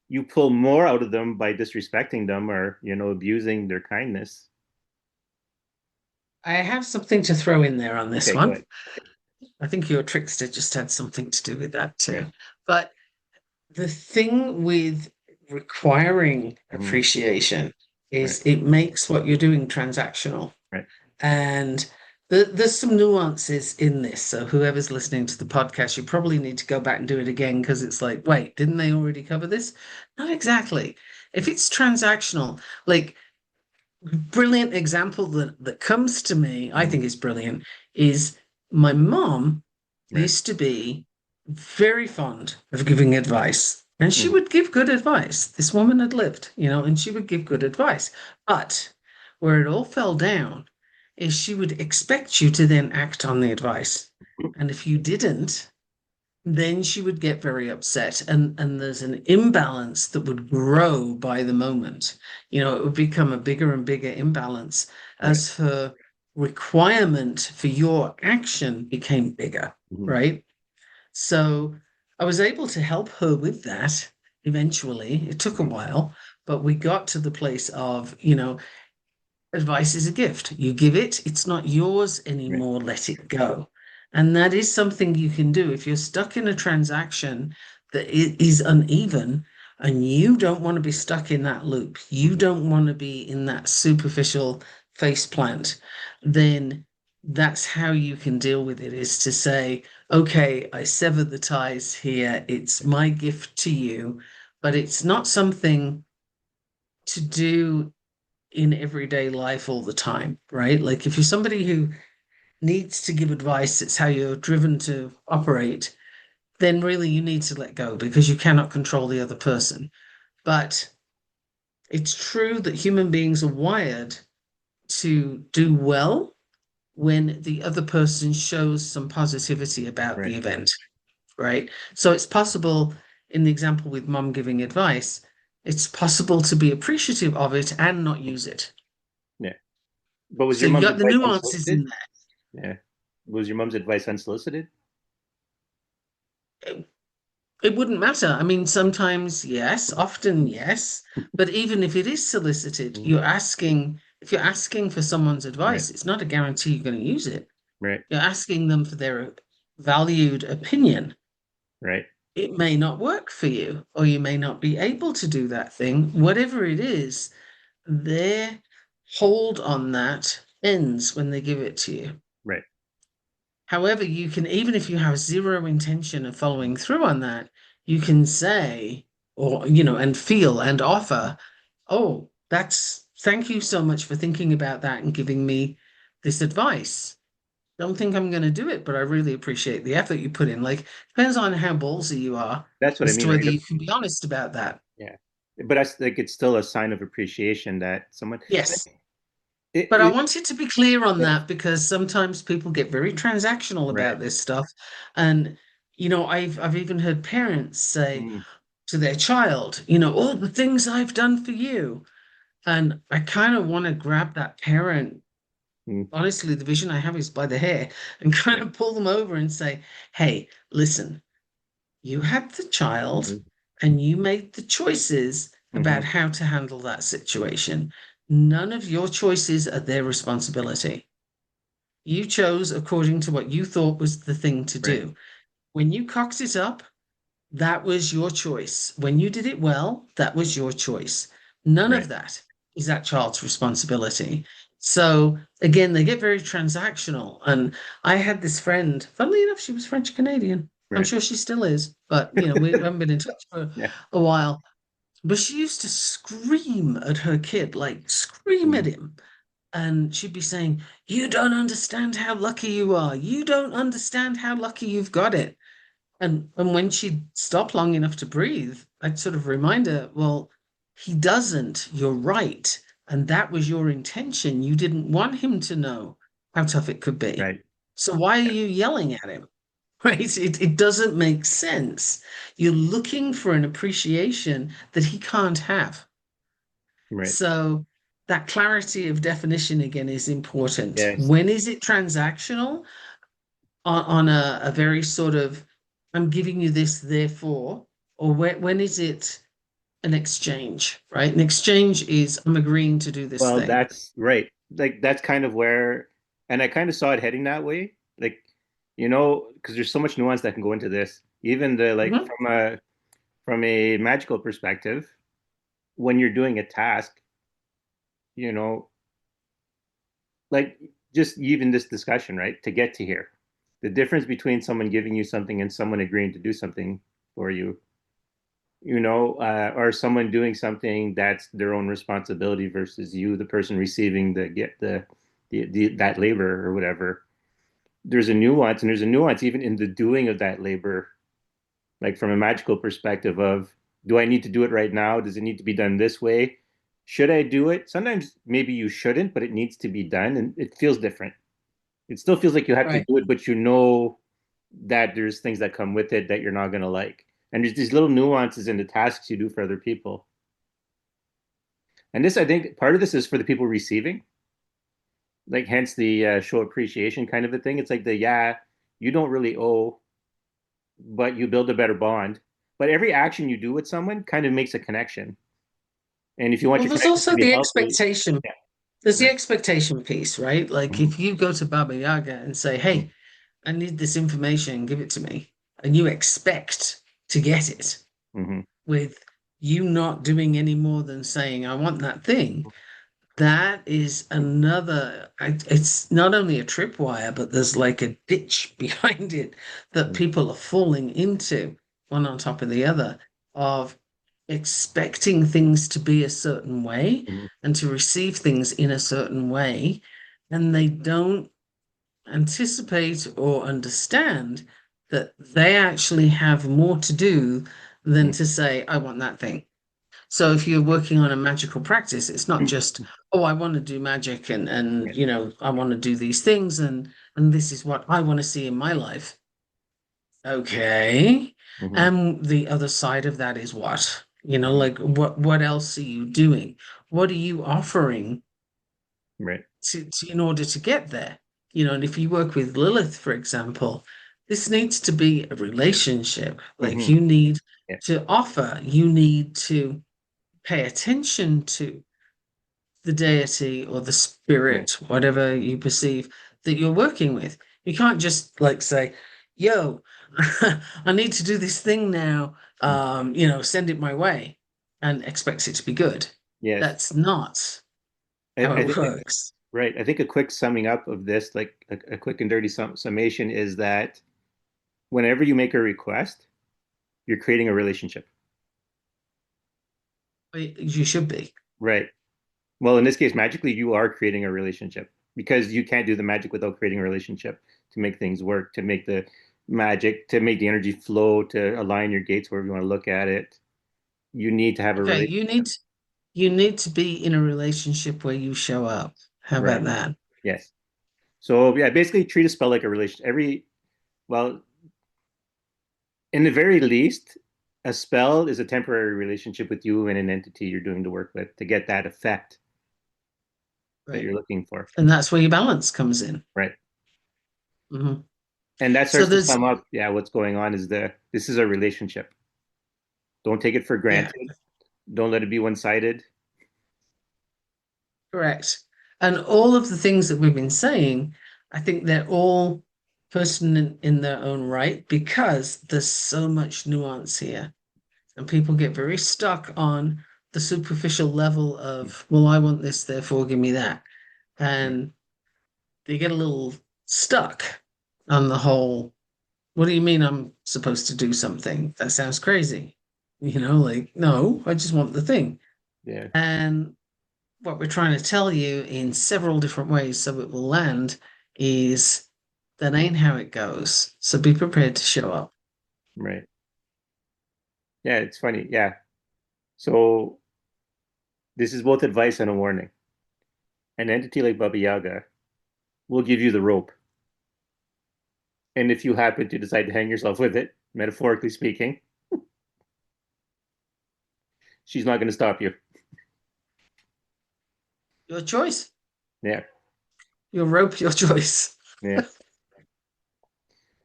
you pull more out of them by disrespecting them or abusing their kindness. I have something to throw in there on this Okay, go one. ahead. I think your trickster just had something to do with that Yeah. too. But the thing with requiring Mhm. appreciation Right. is it makes what you're doing transactional. Right. And there's some nuances in this. So whoever's listening to the podcast, you probably need to go back and do it again because it's like, wait, didn't they already cover this? Not exactly. If it's transactional, like brilliant example that comes to me, I Mhm. think is brilliant, is my mom Right. used to be very fond of giving advice. And she Mhm. would give good advice. This woman had lived, and she would give good advice. But where it all fell down is she would expect you to then act on the advice. And if you didn't, then she would get very upset and there's an imbalance that would grow by the moment. It would become a bigger and bigger imbalance Right. as her requirement for your action became bigger, Mhm. right? So I was able to help her with that eventually. It took a Mhm. while, but we got to the place of, advice is a gift. You give it, it's not yours Right. anymore. Let it go. And that is something you can do. If you're stuck in a transaction that is uneven and you don't want to be stuck in that loop, you Mhm. don't want to be in that superficial face plant, then that's how you can deal with it is to say, okay, I sever the ties here. It's my gift to you, but it's not something to do in everyday life all the time, right? Like if you're somebody who needs to give advice, it's how you're driven to operate, then really you need to let go because you cannot control the other person. But it's true that human beings are wired to do well when the other person shows some positivity about Right. the event, right? So it's possible in the example with mom giving advice, it's possible to be appreciative of it and not use it. Yeah. But was So your you mom's got the advice nuances in unsolicited? there. Yeah. Was your mom's advice unsolicited? It wouldn't matter. I mean, sometimes yes, often yes, but even if it is solicited, Mhm. if you're asking for someone's Right. advice, it's not a guarantee you're going to use it. Right. You're asking them for their valued opinion. Right. It may not work for you, or you may not be able to do that thing. Whatever it is, their hold on that ends when they give it to you. Right. However, you can, even if you have zero intention of following through on that, you can say, or, and feel and offer, oh, thank you so much for thinking about that and giving me this advice. Don't think I'm going to do it, but I really appreciate the effort you put in. Like, depends on how ballsy you are That's what I as to mean, whether right? you can be honest about that. Yeah. But I like it's still a sign of appreciation that someone Yes. it, But I it, wanted to be clear on that because sometimes people get very transactional right. about this stuff. And, I've even heard parents say Mm, to their child, all the things I've done for you. And I kind of want to grab that parent. mm, Honestly, the vision I have is by the hair and kind right. of pull them over and say, hey, listen, you had the child Mm, and you made the choices about mhm, how to handle that situation. None of your choices are their responsibility. You chose according to what you thought was the thing to Right. do. When you cocked it up, that was your choice. When you did it well, that was your choice. None of Right. that is that child's responsibility. So again, they get very transactional. And I had this friend, funnily enough, she was French Canadian. I'm Right. sure she still is, but we haven't been in touch for Yeah. a while. But she used to scream at her kid, like scream at Mhm. him. And she'd be saying, "You don't understand how lucky you are. You don't understand how lucky you've got it." And when she'd stop long enough to breathe, I'd sort of remind her, well, he doesn't. You're right. And that was your intention. You didn't want him to know how tough it could be. Right. So why are Yeah. you yelling at him? Right? It doesn't make sense. You're looking for an appreciation that he can't have. Right. So that clarity of definition again is important. Yes. When is it transactional? On a very sort of, I'm giving you this, therefore, or when is it an exchange, right? An exchange is I'm agreeing to do this Well, thing. that's right. Like that's kind of where, and I kind of saw it heading that way. Like, because there's so much nuance that can go into this. Even the like Mhm. from a magical perspective, when you're doing a task, you know, like just even this discussion, right? To get to here, the difference between someone giving you something and someone agreeing to do something for you, or someone doing something that's their own responsibility versus you, the person receiving the get the that labor or whatever. There's a nuance, and there's a nuance even in the doing of that labor, like from a magical perspective of, do I need to do it right now? Does it need to be done this way? Should I do it? Sometimes maybe you shouldn't, but it needs to be done, and it feels different. It still feels like you have to Right. do it, but you know that there's things that come with it that you're not going to like. And there's these little nuances in the tasks you do for other people. And this, I think, part of this is for the people receiving, like hence the show appreciation kind of a thing. It's like yeah, you don't really owe, but you build a better bond. But every action you do with someone kind of makes a connection. And if you want Well, your there's connection to also be the healthy, expectation. yeah, There's the right. expectation piece, right? Like Mhm. if you go to Baba Yaga and say, "Hey, I need this information, give it to me," and you expect to get it Mhm. with you not doing any more than saying, "I want that thing." That is another, it's not only a tripwire, but there's like a ditch behind it that Mhm. people are falling into, one on top of the other, of expecting things to be a certain way Mhm. and to receive things in a certain way. And they don't anticipate or understand that they actually have more to do than Mhm. to say, I want that thing. So if you're working on a magical practice, it's not just, oh, I want to do magic and Yeah. I want to do these things and this is what I want to see in my life. Okay. Mhm. And the other side of that is what? Mhm. Like what else are you doing? What are you offering Right. in order to get there? And if you work with Lilith, for example, this needs to be a relationship. Like Mhm. you need Yeah. to offer, you need to pay attention to the deity or the Yeah. spirit, whatever you perceive that you're working with. You can't just like say, yo, I need to do this thing now, Mhm. send it my way and expect it to be good. Yes. That's not I, how I it think works. right. I think a quick summing up of this, like a quick and dirty summation, is that whenever you make a request, you're creating a relationship. You should be. Right. Well, in this case, magically, you are creating a relationship because you can't do the magic without creating a relationship to make things work, to make the magic, to make the energy flow, to align your gates wherever you want to look at it. You need to have a Okay, relationship. you need to be in a relationship where you show up. How Right. about that? Yes. So yeah, basically treat a spell like a relation. Well, in the very least, a spell is a temporary relationship with you and an entity you're doing the work with to get that effect that Right. you're looking for. And that's where your balance comes in. Right. Mhm. And that So starts to there's, sum up, yeah, what's going on is this is a relationship. Don't take it for yeah, granted. Don't let it be one-sided. Correct. And all of the things that we've been saying, I think they're all pertinent in their own right because there's so much nuance here. And people get very stuck on the superficial level of, well, I want this, therefore give me that. Right. And they get a little stuck on the whole, what do you mean I'm supposed to do something? That sounds crazy. Like, no, I just want the thing. Yeah. And what we're trying to tell you in several different ways so it will land is that ain't how it goes. So be prepared to show up. Right. Yeah, it's funny. Yeah. So this is both advice and a warning. An entity like Baba Yaga will give you the rope. And if you happen to decide to hang yourself with it, metaphorically speaking, she's not going to stop you. Your choice. Yeah. Your rope, your choice. Yeah.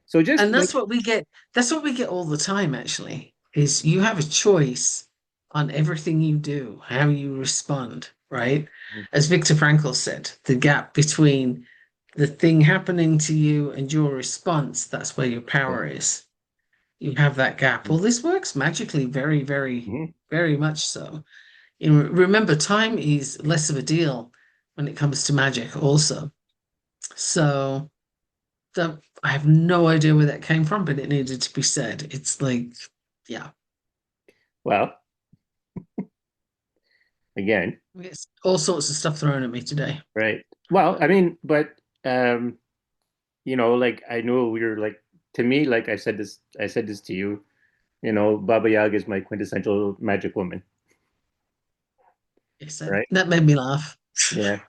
So just And like, that's what we get all the time, actually, is you have a choice on everything you do, how you respond, right? As Viktor Frankl said, the gap between the thing happening to you and your response, that's where your yeah. power is. You have that gap. Well, this works magically, very, very, Mhm. very much so. Remember, time is less of a deal when it comes to magic, also. So I have no idea where that came from, but it needed to be said. It's like, yeah, Well, again, we get all sorts of stuff thrown at me today. right. Well, I mean, but like I know we're like to me, like I said this to you, Baba Yaga is my quintessential magic woman, Yes, right? that made me laugh. Yeah.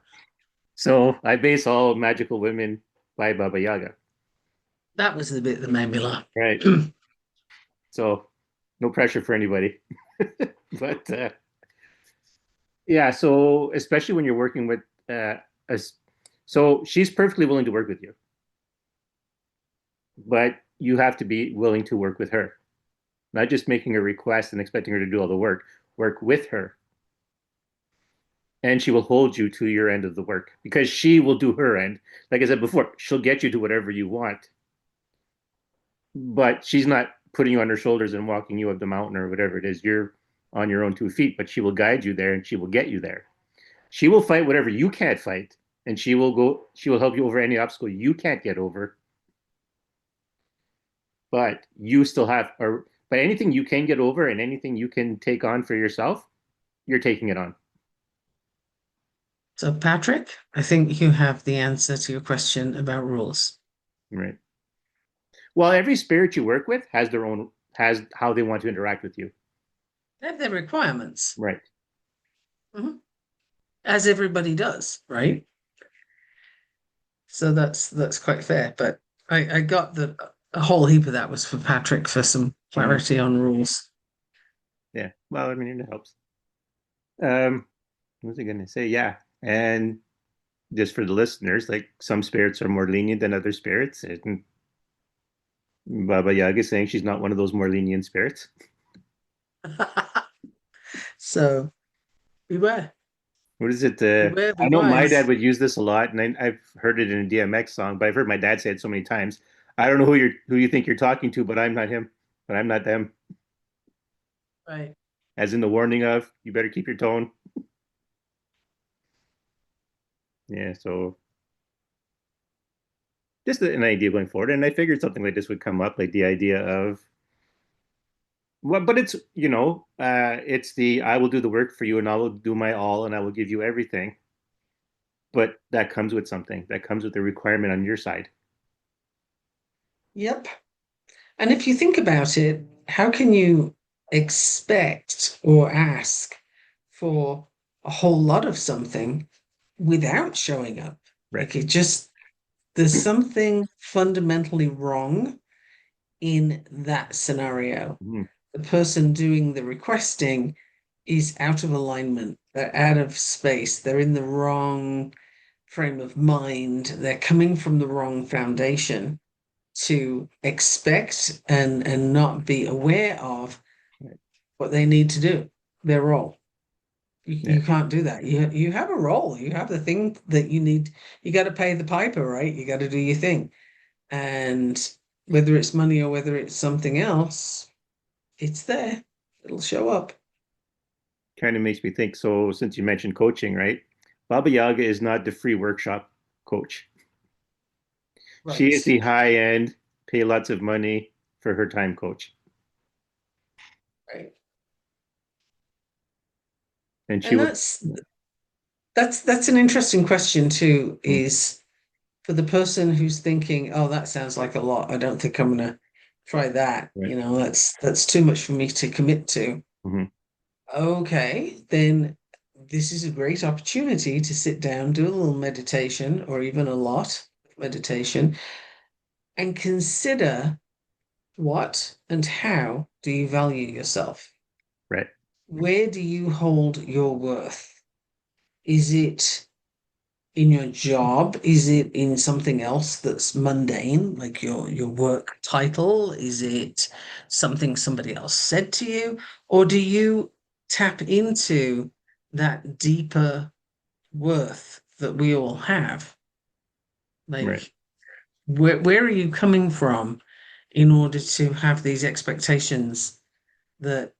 So I base all magical women by Baba Yaga, That was the bit that made me laugh. right? So no pressure for anybody. But yeah, so especially when you're working with us, so she's perfectly willing to work with you, but you have to be willing to work with her, not just making a request and expecting her to do all the work. Work with her, and she will hold you to your end of the work because she will do her end. Like I said before, she'll get you to whatever you want, but she's not putting you on her shoulders and walking you up the mountain or whatever it is. You're on your own 2 feet, but she will guide you there and she will get you there. She will fight whatever you can't fight, and she will help you over any obstacle you can't get over. But you still have, or but anything you can get over and anything you can take on for yourself, you're taking it on. So, Patrick, I think you have the answer to your question about rules. Right. Well, every spirit you work with has how they want to interact with you. They have their requirements, Right. mhm, as everybody does, right? So that's quite fair. But I got that a whole heap of that was for Patrick for some Mhm. clarity on rules. Yeah. Well, I mean, it helps. Um, what was I going to say? Yeah. And just for the listeners, like some spirits are more lenient than other spirits. And Baba Yaga is saying she's not one of those more lenient spirits. So beware, What is it? beware, be I know my dad wise. would use this a lot, and I've heard it in a DMX song, but I've heard my dad say it so many times. I don't know who you think you're talking to, but I'm not him, but I'm not them. Right. As in the warning of, you better keep your tone. Yeah, so just an idea going forward, and I figured something like this would come up, like the idea of well, but it's it's the I will do the work for you, and I will do my all, and I will give you everything. But that comes with something. That comes with a requirement on your side. Yep. And if you think about it, how can you expect or ask for a whole lot of something without showing up? Right. Like there's something fundamentally wrong in that scenario. Mhm. The person doing the requesting is out of alignment, they're out of space, they're in the wrong frame of mind, they're coming from the wrong foundation to expect and not be aware of Right. what they need to do, their role. You Yeah. can't do that. You have a role. You have the thing that you need. You got to pay the piper, right? You got to do your thing. And whether it's money or whether it's something else, it's there. It'll show up. Kind of makes me think. So since you mentioned coaching, right? Baba Yaga is not the free workshop coach. She is Right. the high end, pay lots of money for her time coach. Right. And she And will, that's an interesting question too, mm, is for the person who's thinking, oh, that sounds like a lot. I don't think I'm gonna try that. right. That's too much for me to commit to. Hmm. Okay, then this is a great opportunity to sit down, do a little meditation or even a lot of meditation, and consider what and how do you value yourself? Right. Where do you hold your worth? Is it in your job? Is it in something else that's mundane, like your work title? Is it something somebody else said to you? Or do you tap into that deeper worth that we all have? Right. Like, where are you coming from in order to have these expectations that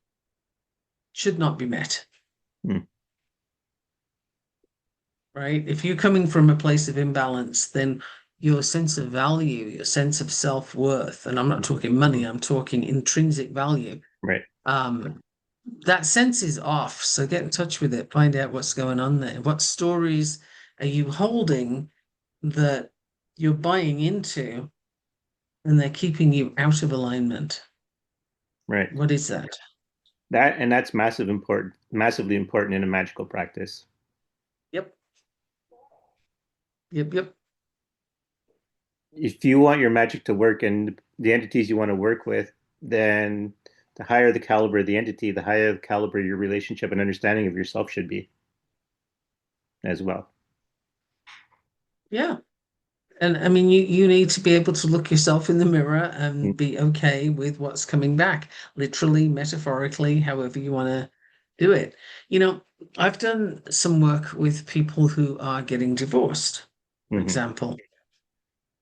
should not be met? Mm. Right? If you're coming from a place of imbalance, then your sense of value, your sense of self-worth, and I'm not talking money, I'm talking intrinsic value. Right. Um, that sense is off. So get in touch with it, find out what's going on there. What stories are you holding that you're buying into and they're keeping you out of alignment? Right. What is that? That's massively important in a magical practice. Yep, yep, yep. If you want your magic to work and the entities you want to work with, then the higher the caliber of the entity, the higher the caliber your relationship and understanding of yourself should be as well. Yeah. And I mean, you need to be able to look yourself in the mirror and Mm. be okay with what's coming back, literally, metaphorically, however you want to do it. You know, I've done some work with people who are getting divorced, for Hmm. example.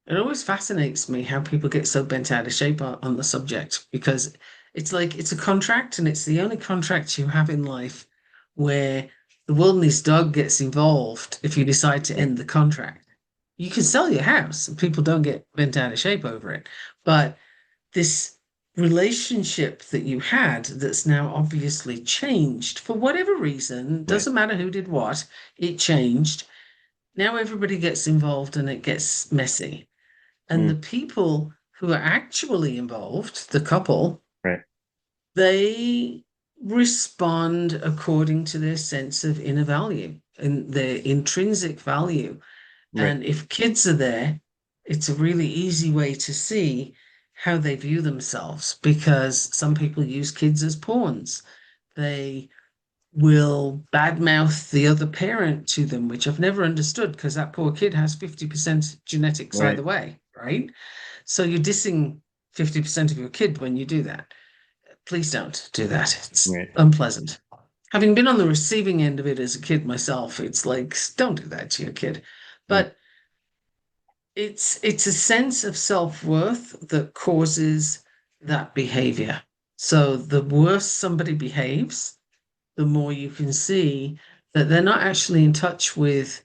It always fascinates me how people get so bent out of shape on the subject because it's like it's a contract and it's the only contract you have in life where the wilderness dog gets involved if you decide to Right. end the contract. You can sell your house and people don't get bent out of shape over it. But this relationship that you had that's now obviously changed for whatever reason, Right. doesn't matter who did what, it changed. Now everybody gets involved and it gets messy. And Mm. the people who are actually involved, the couple, Right. they respond according to their sense of inner value and their intrinsic value. Right. And if kids are there, it's a really easy way to see how they view themselves because some people use kids as pawns. They will badmouth the other parent to them, which I've never understood because that poor kid has 50% genetics Right. either way, right? So you're dissing 50% of your kid when you do that. Please don't do that. It's Right. unpleasant. Having been on the receiving end of it as a kid myself, it's like, don't do that to your kid. Mm. But it's a sense of self-worth that causes that behavior. So the worse somebody behaves, the more you can see that they're not actually in touch with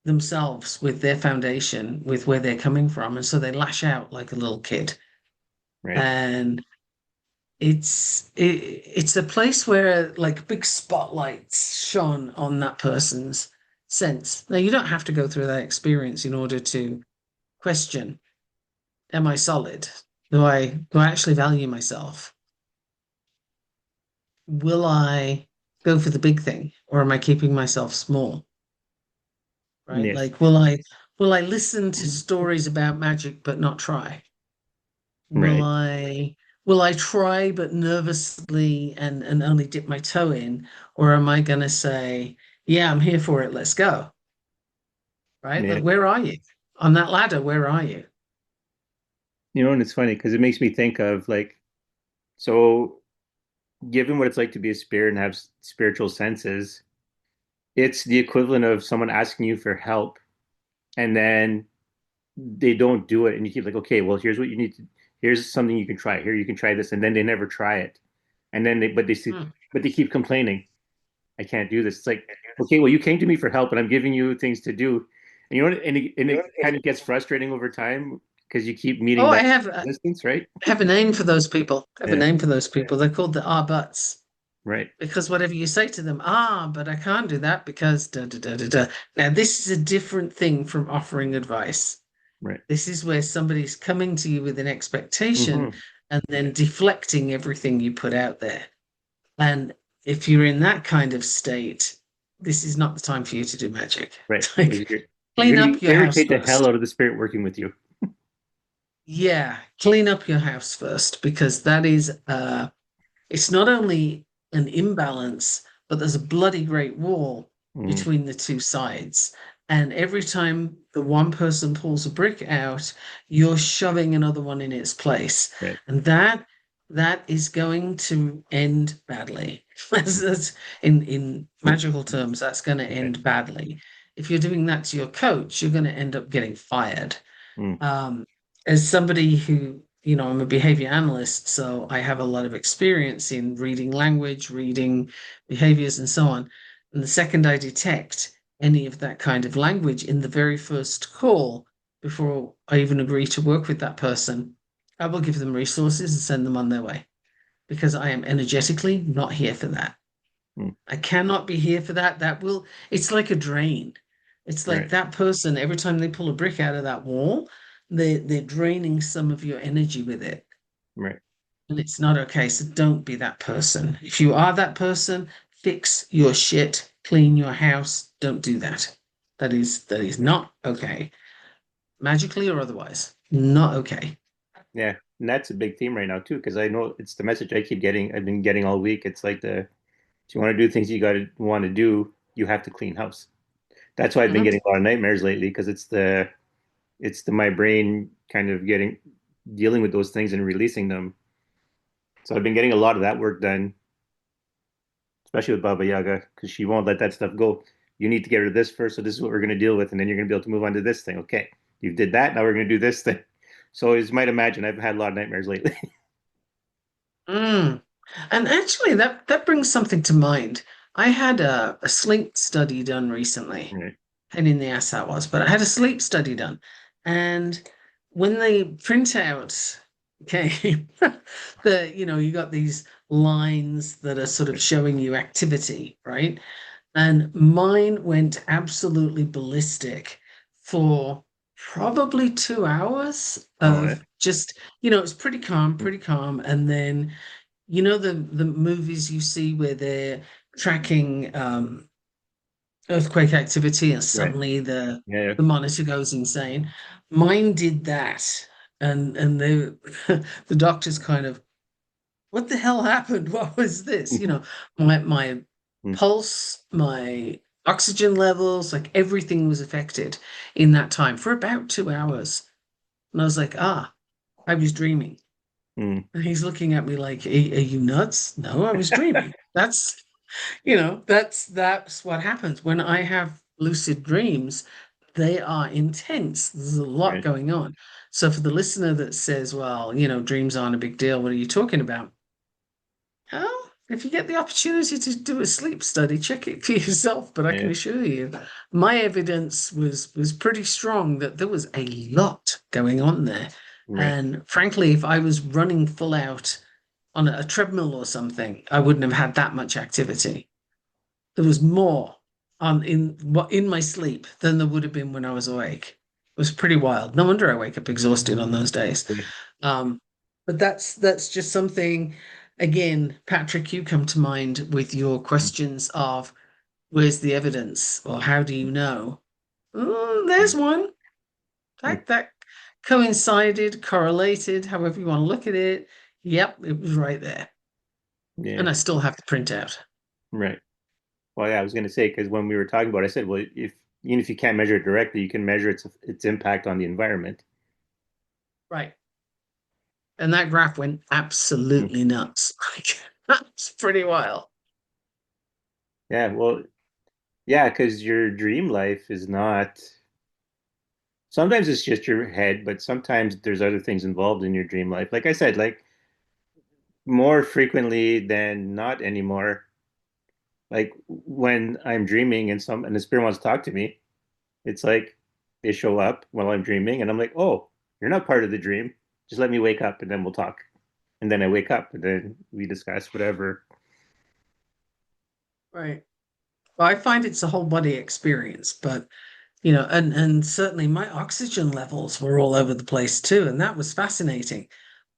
themselves, with their foundation, with where they're coming from. And so they lash out like a little kid. Right. And it's a place where like big spotlights shone on that person's sense. Now you don't have to go through that experience in order to question, am I solid? Do I actually value myself? Will I go for the big thing or am I keeping myself small? Right? Yeah. Like will I listen to stories about magic but not try? Will Right. I will I try but nervously and only dip my toe in, or am I gonna say, yeah, I'm here for it, let's go? Right? Yeah. Like where are you? On that ladder, where are you? And it's funny because it makes me think of like, so given what it's like to be a spirit and have spiritual senses, it's the equivalent of someone asking you for help and then they don't do it, and you keep like, okay, well, here's what you need to, here's something you can try. Here, you can try this, and then they never try it, and then Mm. but they keep complaining. I can't do this. It's like, okay, well, you came to me for help, and I'm giving you things to do, and you know, what, and it kind of gets frustrating over time because you keep meeting Oh, that resistance, right? have a name for those people. I have a Yeah, name for those people. They're called the ah buts. right, Because whatever you say to them, but I can't do that because da da da da da. Now, this is a different thing from offering advice. right. This is where somebody's coming to you with an expectation Hmm. and then deflecting everything you put out there. And if you're in that kind of state, this is not the time for you to do magic. Right. Like, You're clean gonna up your house irritate the hell first. out of the spirit working with you. Yeah, clean up your house first because that is it's not only an imbalance, but there's a bloody great wall Hmm. between the two sides. And every time the one person pulls a brick out, you're shoving another one in its place. Right. And that is going to end badly. That's in magical terms, that's going to Right. end badly. If you're doing that to your coach, you're going to end up getting fired. Mm. Um, as somebody who, I'm a behavior analyst, so I have a lot of experience in reading language, reading behaviors, and so on. And the second I detect any of that kind of language in the very first call, before I even agree to work with that person, I will give them resources and send them on their way because I am energetically not here for that. Mm. I cannot be here for that. It's like a drain. It's like Right. that person, every time they pull a brick out of that wall, they're draining some of your energy with it. Right. And it's not okay. So don't be that person. If you are that person, fix your shit, clean your house. Don't do that. That is not okay. Magically or otherwise. Not okay. Yeah. And that's a big theme right now too, because I know it's the message I keep getting. I've been getting all week. It's like the if you want to do things you got to want to do, you have to clean house. That's why I've been Mhm. getting a lot of nightmares lately because it's the my brain kind of getting dealing with those things and releasing them. So I've been getting a lot of that work done, especially with Baba Yaga, because she won't let that stuff go. You need to get rid of this first, so this is what we're going to deal with, and then you're going to be able to move on to this thing. Okay, you did that. Now we're going to do this thing. So as you might imagine, I've had a lot of nightmares lately. Mm. And actually, that brings something to mind. I had a sleep study done recently, Right, and in the ass that was, but I had a sleep study done. And when they print out, okay, you got these lines that are sort of right. showing you activity, right? And mine went absolutely ballistic for probably 2 hours All right. of just, it's pretty calm, pretty calm. And then the movies you see where they're tracking earthquake activity and Right. suddenly the Yeah. the monitor goes insane. Mine did that, and the doctors kind of, what the hell happened? What was this? My Mm, pulse, my oxygen levels, like everything was affected in that time for about 2 hours. And I was like, I was dreaming. mm, And he's looking at me like, are you nuts? No, I was dreaming. That's what happens when I have lucid dreams. They are intense. There's a lot right. going on. So for the listener that says, well, dreams aren't a big deal, what are you talking about? Oh, if you get the opportunity to do a sleep study, check it for yourself. But I can Yeah. assure you, my evidence was pretty strong that there was a lot going on there. Right. And frankly, if I was running full out on a treadmill or something, I wouldn't have had that much activity. There was more in my sleep than there would have been when I was awake. It was pretty wild. No wonder I wake up exhausted on those days. Yeah. Um, but that's just something. Again, Patrick, you come to mind with your questions of where's the evidence or how do you know? There's Mm, one. mm, That coincided, correlated, however you want to look at it. Yep, it was right there. yeah. And I still have the printout. Right. Well, yeah, I was going to say because when we were talking about it, I said, well, if even if you can't measure it directly, you can measure its impact on the environment. Right. And that graph went Mm. absolutely nuts. Like, that's pretty wild. Yeah. Well, Yeah, because your dream life is not. Sometimes it's just your head, but sometimes there's other things involved in your dream life. Like I said, like more frequently than not anymore. Like when I'm dreaming and the spirit wants to talk to me, it's like they show up while I'm dreaming, and I'm like, oh, you're not part of the dream. Just let me wake up, and then we'll talk. And then I wake up, and then we discuss whatever. Right. Well, I find it's a whole body experience, but and certainly my oxygen levels were all over the place too, and that was fascinating.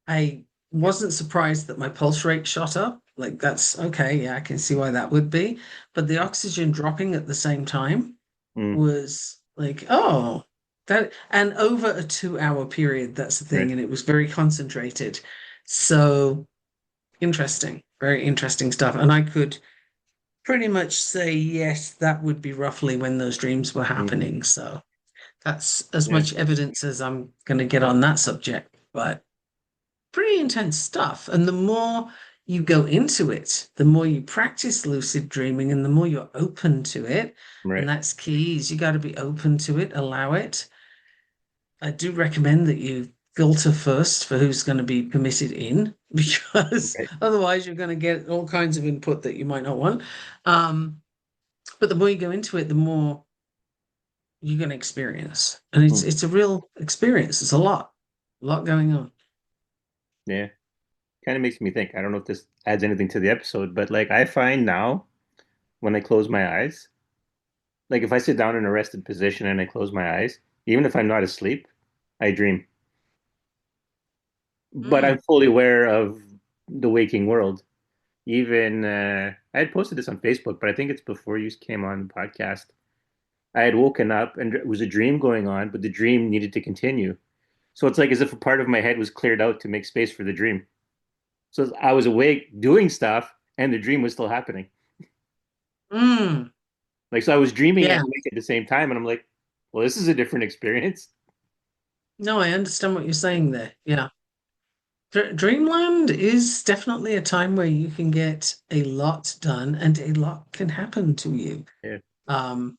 I wasn't surprised that my pulse rate shot up. Like that's okay, yeah, I can see why that would be. But the oxygen dropping at the same time Mm, was like, oh, that and over a 2 hour period, that's the thing, right. and it was very concentrated. So interesting, very interesting stuff. And I could pretty much say yes, that would be roughly when those dreams were Mm, happening. So that's as yeah. much evidence as I'm going to get on that subject. But pretty intense stuff. And the more you go into it, the more you practice lucid dreaming and the more you're open to it. And Right. that's key is you got to be open to it, allow it. I do recommend that you filter first for who's going to be permitted in because Right. otherwise you're going to get all kinds of input that you might not want. Um, but the more you go into it, the more you're going to experience. And it's Mm, it's a real experience. It's a lot going on. yeah. Kind of makes me think. I don't know if this adds anything to the episode, but like I find now when I close my eyes, like if I sit down in a rested position and I close my eyes, even if I'm not asleep, I dream. But I'm Mm, fully aware of the waking world. Even I had posted this on Facebook, but I think it's before you came on the podcast. I had woken up and it was a dream going on, but the dream needed to continue. So it's like as if a part of my head was cleared out to make space for the dream. So I was awake doing stuff and the dream was still happening. mm. Like, so I was dreaming and Yeah. awake at the same time. And I'm like, well, this is a different experience. No, I understand what you're saying there. Yeah. Dreamland is definitely a time where you can get a lot done and a lot can happen to you. Yeah. Um,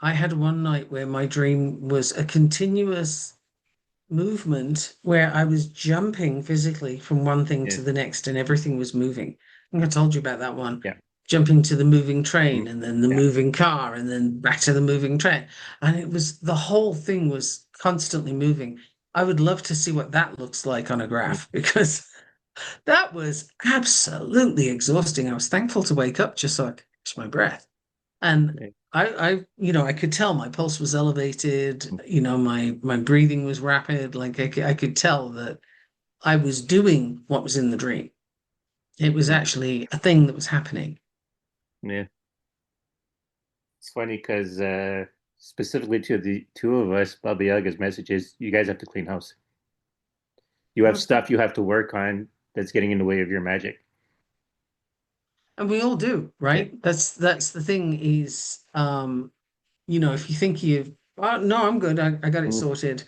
I had one night where my dream was a continuous movement where I was jumping physically from one thing Yeah. to the next and everything was moving. I think I told you about that one. Yeah. Jumping to the moving train Mm, and then the yeah. moving car and then back to the moving train. And it was the whole thing was constantly moving. I would love to see what that looks like on a Mm, graph because that was absolutely exhausting. I was thankful to wake up just so I could catch my breath. And yeah. I could tell my pulse was elevated. Mm, My breathing was rapid. Like I could tell that I was doing what was in the dream. It was mm, actually a thing that was happening. yeah. It's funny because specifically to the two of us, Baba Yaga's message is you guys have to clean house. You have Mhm. stuff you have to work on that's getting in the way of your magic. And we all do, Yeah. right? That's the thing is, if you think oh, no, I'm good. I got it Mm, sorted.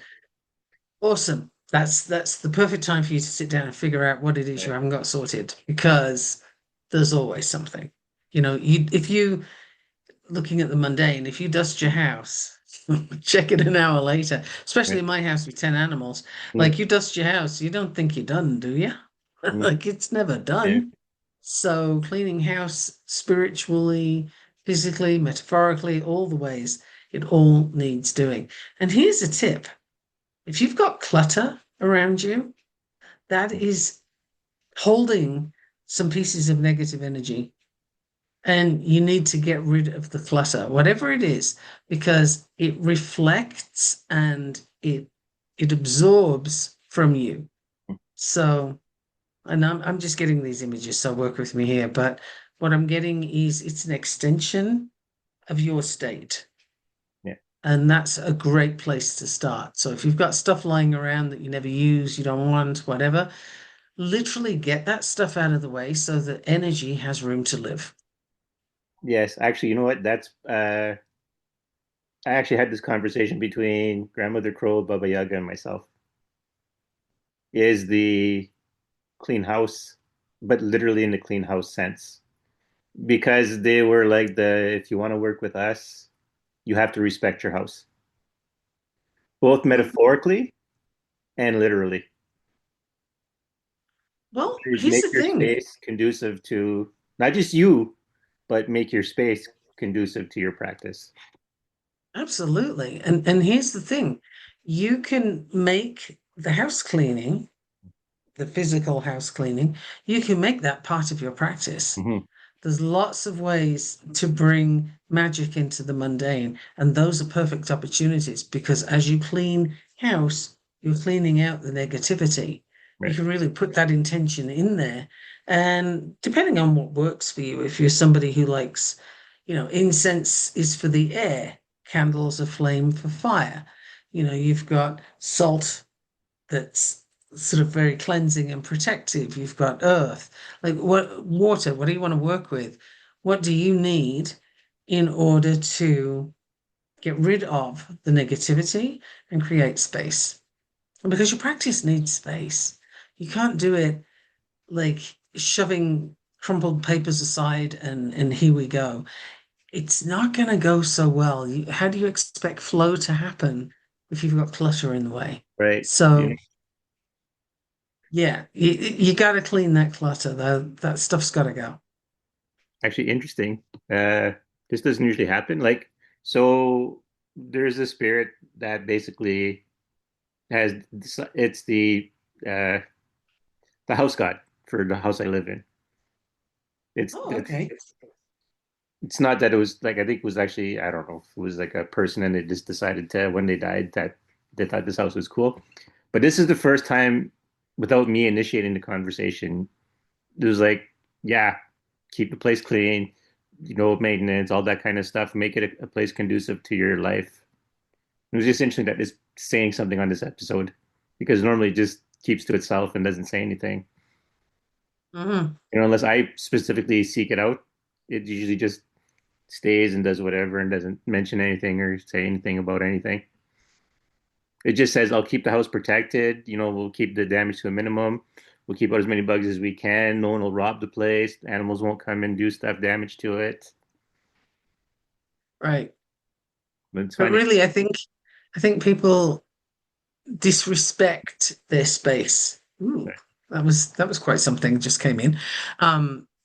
Awesome. That's the perfect time for you to sit down and figure out what it is you right. haven't got sorted because there's always something. If you looking at the mundane, if you dust your house, check it an hour later, especially Right. in my house with 10 animals, Mm, like you dust your house, you don't think you're done, do you? mm, Like it's never yeah. done. So cleaning house spiritually, physically, metaphorically, all the ways, it all needs doing. And here's a tip. If you've got clutter around you, that Mm, is holding some pieces of negative energy. And you need to get rid of the clutter, whatever it is, because it reflects and it absorbs from you. mm, So, and I'm just getting these images, so work with me here. But what I'm getting is it's an extension of your state. yeah. And that's a great place to start. So if you've got stuff lying around that you never use, you don't want, whatever, literally get that stuff out of the way so that energy has room to live. Yes. Actually, you know what? I actually had this conversation between Grandmother Crow, Baba Yaga, and myself. Is the clean house, but literally in the clean house sense. because they were like if you want to work with us, you have to respect your house, both Hmm. metaphorically and literally. Well, here's Make the your thing. space conducive to not just you, but make your space conducive to your practice. Absolutely. And here's the thing. You can make the house cleaning, the physical house cleaning, you can make that part of your practice. Hmm. There's lots of ways to bring magic into the mundane, and those are perfect opportunities because as you clean house, you're cleaning out the negativity. You Right. can really put that intention in there. And depending on what works for you, if you're somebody who likes, incense is for the air, candles are flame for fire. You've got salt that's sort of very cleansing and protective. You've got earth, like what water, what do you want to work with? What do you need in order to get rid of the negativity and create space? And because your practice needs space, you can't do it like shoving crumpled papers aside and here we go. It's not going to go so well. How do you expect flow to happen if you've got clutter in the way? Right. Yeah. So yeah, you got to clean that clutter. That stuff's got to go. Actually, interesting. Uh, this doesn't usually happen. Like, so there's a spirit that basically has it's uh the house god for the house I live in. It's Oh, it's okay. it's not that it was like I think it was actually I don't know if it was like a person and they just decided to when they died that they thought this house was cool. But this is the first time without me initiating the conversation. It was like, yeah, keep the place clean, maintenance, all that kind of stuff. Make it a place conducive to your life. It was just interesting that it's saying something on this episode because normally it just keeps to itself and doesn't say anything. Hmm. Unless I specifically seek it out, it usually just stays and does whatever and doesn't mention anything or say anything about anything. It just says, I'll keep the house protected. We'll keep the damage to a minimum. We'll keep out as many bugs as we can. No one will rob the place. Animals won't come and do stuff damage to it. Right. But it's But funny. really, I think people disrespect their space. Ooh, that was quite something just came in.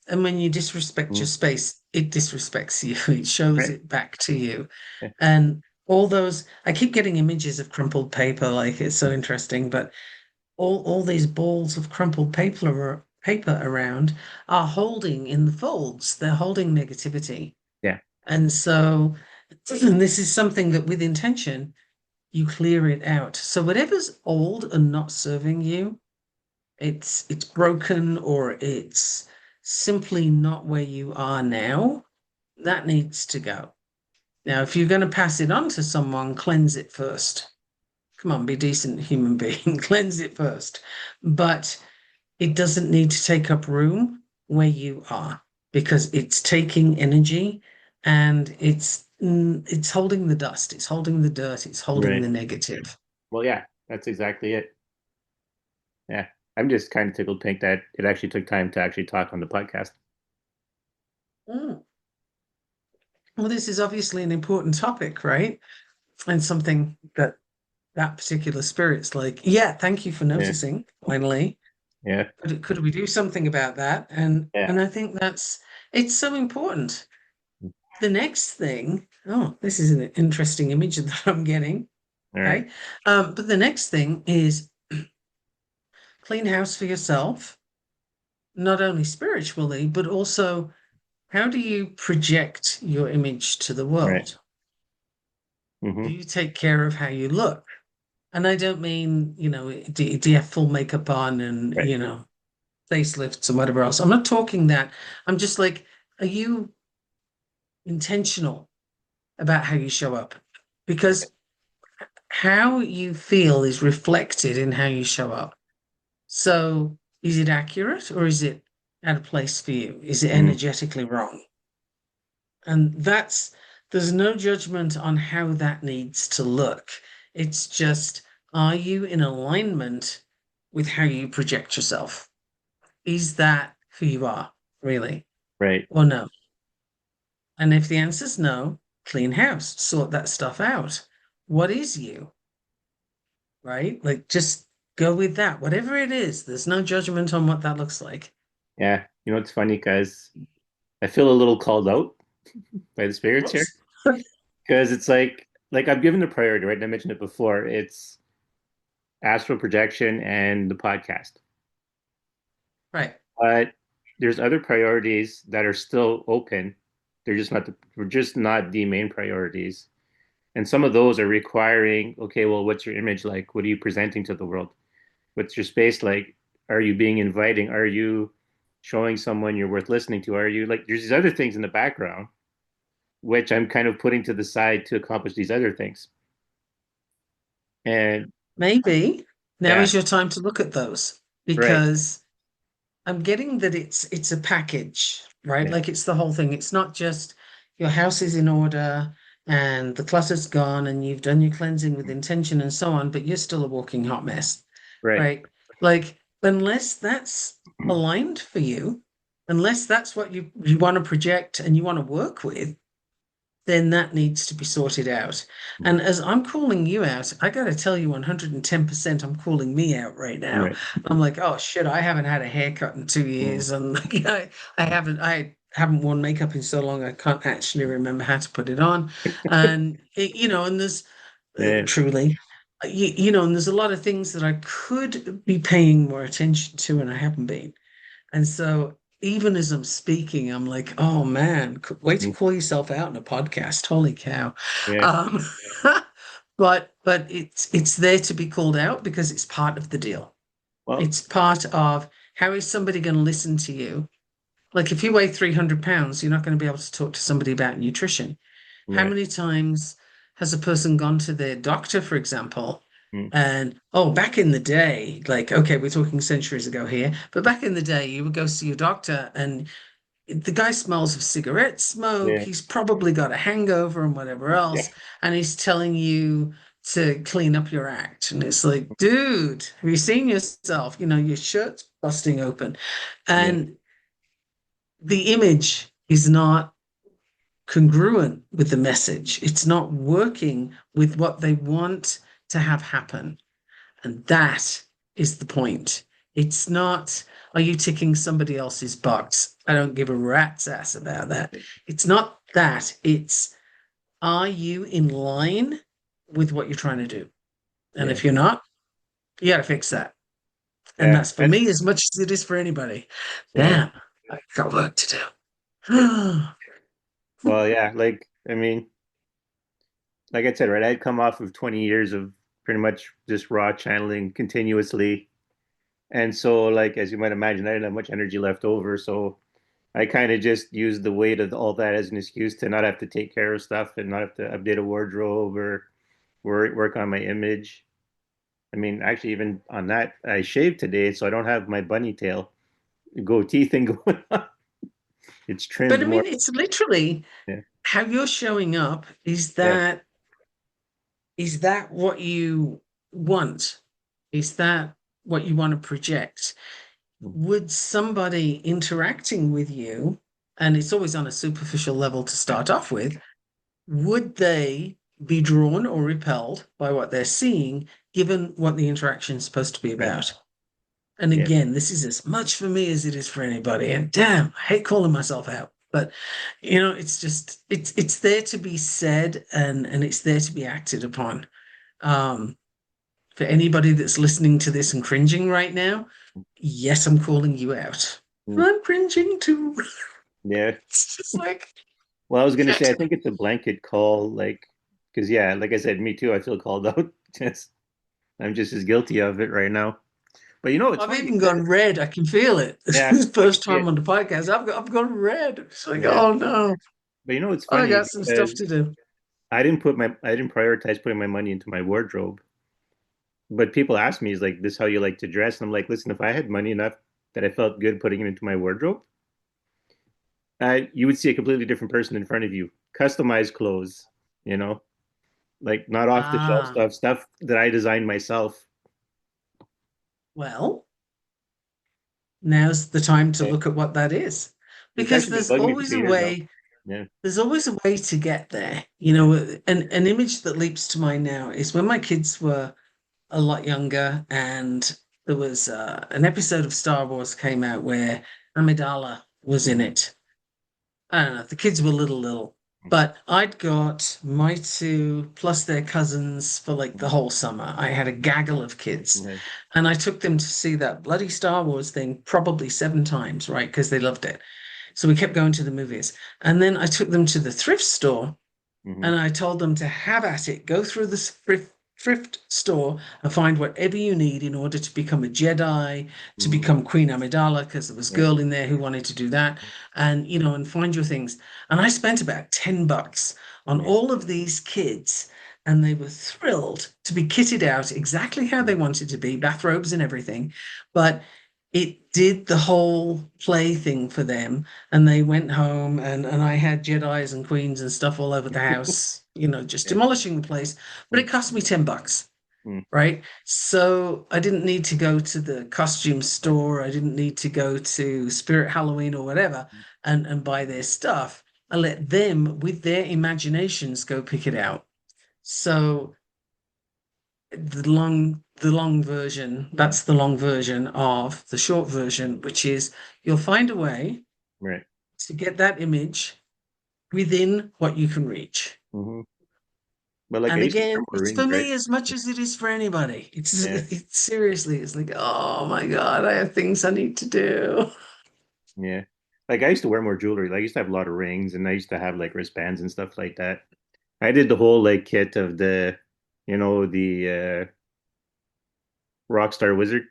And when you disrespect your Mhm. space, it disrespects you. It shows Right. it back to you. Yeah. And all those, I keep getting images of crumpled paper, like it's so interesting, but all these balls of crumpled paper around are holding in the folds. They're holding negativity. Yeah. And so this is something that with intention, you clear it out. So whatever's old and not serving you, it's broken or it's simply not where you are now, that needs to go. Now, if you're going to pass it on to someone, cleanse it first. Come on, be decent human being, cleanse it first. But it doesn't need to take up room where you are because it's taking energy and it's holding the dust, it's holding the dirt, it's holding Right. the negative. Well, yeah, that's exactly it. Yeah. I'm just kind of tickled pink that it actually took time to actually talk on the podcast. Mm. Well, this is obviously an important topic, right? And something that particular spirit's like, yeah, thank you for Yeah. noticing. Finally, Yeah. could we do something about that? And Yeah. and I think it's so important. The next thing, oh, this is an interesting image that I'm getting. All right. Okay. But the next thing is clean house for yourself, not only spiritually, but also how do you project your image to the Right. world? Do Mm-hmm. you take care of how you look? And I don't mean, do you have full makeup on and, Right. facelifts and whatever else. I'm not talking that. I'm just like, are you intentional about how you show up? Because how you feel is reflected in how you show up. So is it accurate or is it out of place for you? Is it Mm-hmm. energetically wrong? And there's no judgment on how that needs to look. It's just, are you in alignment with how you project yourself? Is that who you are, really? Right. Or no? And if the answer's no, clean house, sort that stuff out. What is you, right? Like just go with that. Whatever it is, there's no judgment on what that looks like. Yeah, you know, it's funny because I feel a little called out by the spirits here Whoops. because it's like I've given the priority, right? And I mentioned it before. It's astral projection and the podcast. Right. But there's other priorities that are still open. We're just not the main priorities. And some of those are requiring, okay, well, what's your image like? What are you presenting to the world? What's your space like? Are you being inviting? Are you showing someone you're worth listening to? Are you like, there's these other things in the background, which I'm kind of putting to the side to accomplish these other things. And Maybe now yeah, is your time to look at those right. because I'm getting that it's a package, right? Yeah, Like it's the whole thing. It's not just your house is in order and the clutter's gone and you've done your cleansing with intention and so on, but you're still a walking hot mess, right. right? Like unless that's aligned for you, unless that's what you want to project and you want to work with, then that needs to be sorted out. And as I'm calling you out, I got to tell you 110% I'm calling me out right now. Right. I'm like, oh shit, I haven't had a haircut in 2 years and I haven't worn makeup in so long I can't actually remember how to put it on. And and there's Yeah. truly and there's a lot of things that I could be paying more attention to and I haven't been. And so even as I'm speaking, I'm like, oh man, wait to call yourself out in a podcast. Holy cow. Yeah. Um, but it's there to be called out because it's part of the deal. Well, It's part of how is somebody going to listen to you? Like if you weigh 300 pounds, you're not going to be able to talk to somebody about nutrition. How right. many times has a person gone to their doctor, for example, Mm. and oh, back in the day, like, okay, we're talking centuries ago here, but back in the day, you would go see your doctor and the guy smells of cigarette smoke. Yeah. He's probably got a hangover and whatever Yeah. else, and he's telling you to clean up your act. And it's like, dude, have you seen yourself? Your shirt's busting open. Yeah. And the image is not congruent with the message. It's not working with what they want to have happen. And that is the point. It's not, are you ticking somebody else's box? I don't give a rat's ass about that. It's not that. It's, are you in line with what you're trying to do? And Yeah. if you're not, you got to fix that. And Yeah. that's for me as much as it is for anybody. Yeah. Damn, I've got work to do. Well, yeah. I mean, like I said, right, I'd come off of 20 years of pretty much just raw channeling continuously. And so, like, as you might imagine, I didn't have much energy left over. So I kind of just used the weight of all that as an excuse to not have to take care of stuff and not have to update a wardrobe or work on my image. I mean, actually, even on that, I shaved today, so I don't have my bunny tail goatee thing going on. It's But trimmed I more. mean, it's literally Yeah. how you're showing up. Is Yeah. that is that what you want? Is that what you want to project? Would somebody interacting with you, and it's always on a superficial level to start off with, would they be drawn or repelled by what they're seeing, given what the interaction is supposed to be Right. about? And Yeah. again, this is as much for me as it is for anybody. And damn, I hate calling myself out. But it's just it's there to be said and it's there to be acted upon. Um, for anybody that's listening to this and cringing right now, yes, I'm calling you out. Mm. I'm cringing too. Yeah. It's just like Well, I was gonna say, I shit. think it's a blanket call, like, because yeah, like I said, me too. I feel called out. Just, I'm just as guilty of it right now. But you know, it's I've funny even because gone red. I can feel it. This yeah, is the I can first see time it. on the podcast. I've gone red. It's like, Yeah, oh no, but you know, it's I funny got some stuff because to do. I didn't prioritize putting my money into my wardrobe. But people ask me, "Is like this how you like to dress?" And I'm like, listen, if I had money enough that I felt good putting it into my wardrobe, you would see a completely different person in front of you. Customized clothes, you know, like not off the shelf Ah, stuff that I designed myself. well, now's the time to Yeah. look at what that is. It's Because actually been there's bugging me for always two a years now. way. Yeah. there's always a way to get there. You know, an image that leaps to mind now is when my kids were a lot younger, and there was an episode of Star Wars came out where Amidala was in Mhm. it. I don't know, the kids were little, Mhm. but I'd got my two plus their cousins for like the Mhm. whole summer. I had a gaggle of kids, Right. and I took them to see that bloody Star Wars thing probably 7 times, right? Because they loved it. So we kept going to the movies. And then I took them to the thrift store Mhm. and I told them to have at it, go through the thrift store and find whatever you need in order to become a Jedi, to Mhm. become Queen Amidala, because there was a Right. girl in there who wanted to do that, and and find your things. And I spent about $10 on Yeah. all of these kids, and they were thrilled to be kitted out exactly how they Mhm. wanted to be, bathrobes and everything. But it did the whole play thing for them, and they went home, and I had Jedis and queens and stuff all over the house, just Yeah. demolishing the place. But Mhm. it cost me $10, Mhm. right? So I didn't need to go to the costume Right. store. I didn't need to go to Spirit Halloween or whatever and buy their stuff. I let them, with their imaginations, go pick it out. So the long version, Mhm. that's the long version of the short version, which is you'll find a way Right. to get that image within what you can reach. Mhm. But like I And used to wear again, more it's for rings, right? me as much as it is for anybody. Yeah. It's seriously, it's like, oh my God, I have things I need to do. Yeah. Like I used to wear more jewelry. Like I used to have a lot of rings and I used to have like wristbands and stuff like that. I did the whole like kit of the Rockstar Wizard.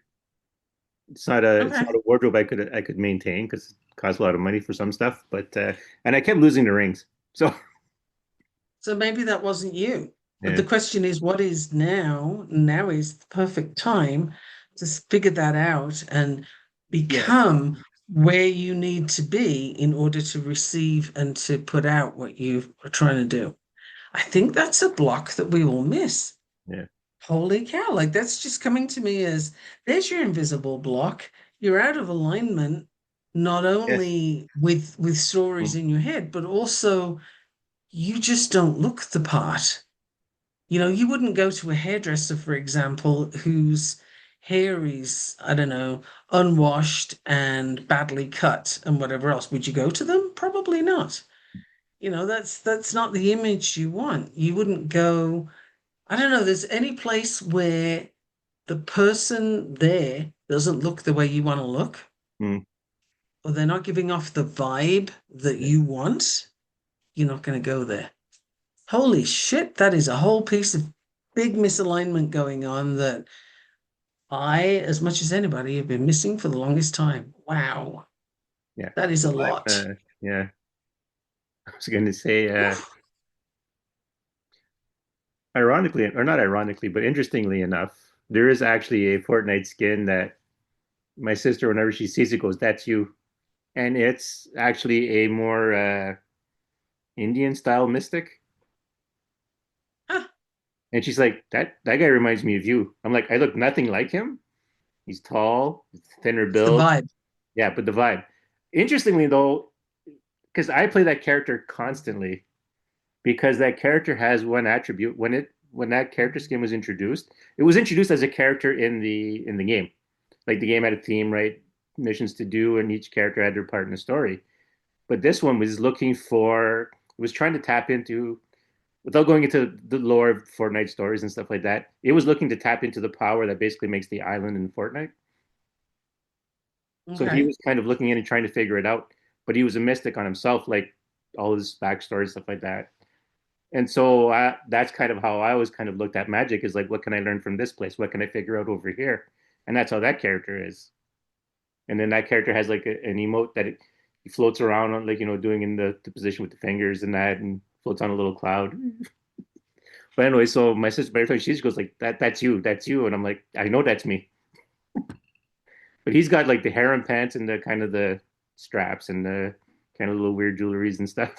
It's not Okay. a wardrobe I could maintain because it costs a lot of money for some stuff, but and I kept losing the rings. So So maybe that wasn't you. But yeah. the question is, what is now? Now is the perfect time to figure that out and Yeah. become where you need to be in order to receive and to put out what you are trying to do. I think that's a block that we all miss. Yeah. Holy cow, like that's just coming to me as there's your invisible block. You're out of alignment, not Yes. only with stories Mm. in your head, but also you just don't look the part. You wouldn't go to a hairdresser, for example, whose hair is, I don't know, unwashed and badly cut and whatever else. Would you go to them? Probably not. That's not the image you want. You wouldn't go, I don't know, there's any place where the person there doesn't look the way you want to look, Mm. or they're not giving off the vibe that Yeah. you want, you're not going to go there. Holy shit, that is a whole piece of big misalignment going on that I, as much as anybody, have been missing for the longest time. Wow, Yeah. that is a Well, lot. yeah. I was going to say, Oof. ironically, or not ironically, but interestingly enough, there is actually a Fortnite skin that my sister, whenever she sees it, goes, "That's you," and it's actually a more Indian style mystic. Ah, And she's like, "That guy reminds me of you." I'm like, "I look nothing like him. He's tall, thinner it's the build." vibe. Yeah, but the vibe. Interestingly though, because I play that character constantly, because that character has one attribute. When that character skin was introduced, it was introduced as a character in the game. Like the game had a theme, right? Missions to do, and each character had their part in the story. But this one was looking for, was trying to tap into, without going into the lore of Fortnite stories and stuff like that, it was looking to tap into the power that basically makes the island in Fortnite. So he Okay. was kind of looking in and trying to figure it out, but he was a mystic on himself, like all his backstory stuff like that. And so that's kind of how I always kind of looked at magic, is like, what can I learn from this place? What can I figure out over here? And that's how that character is. And then that character has like an emote that he floats around on, like, doing in the position with the fingers and that, and floats on a little cloud. But anyway, so my sister, every time she goes like, that's you, and I'm like, I know that's me. But he's got like the harem pants and the kind of the straps and the kind of little weird jewelries and stuff.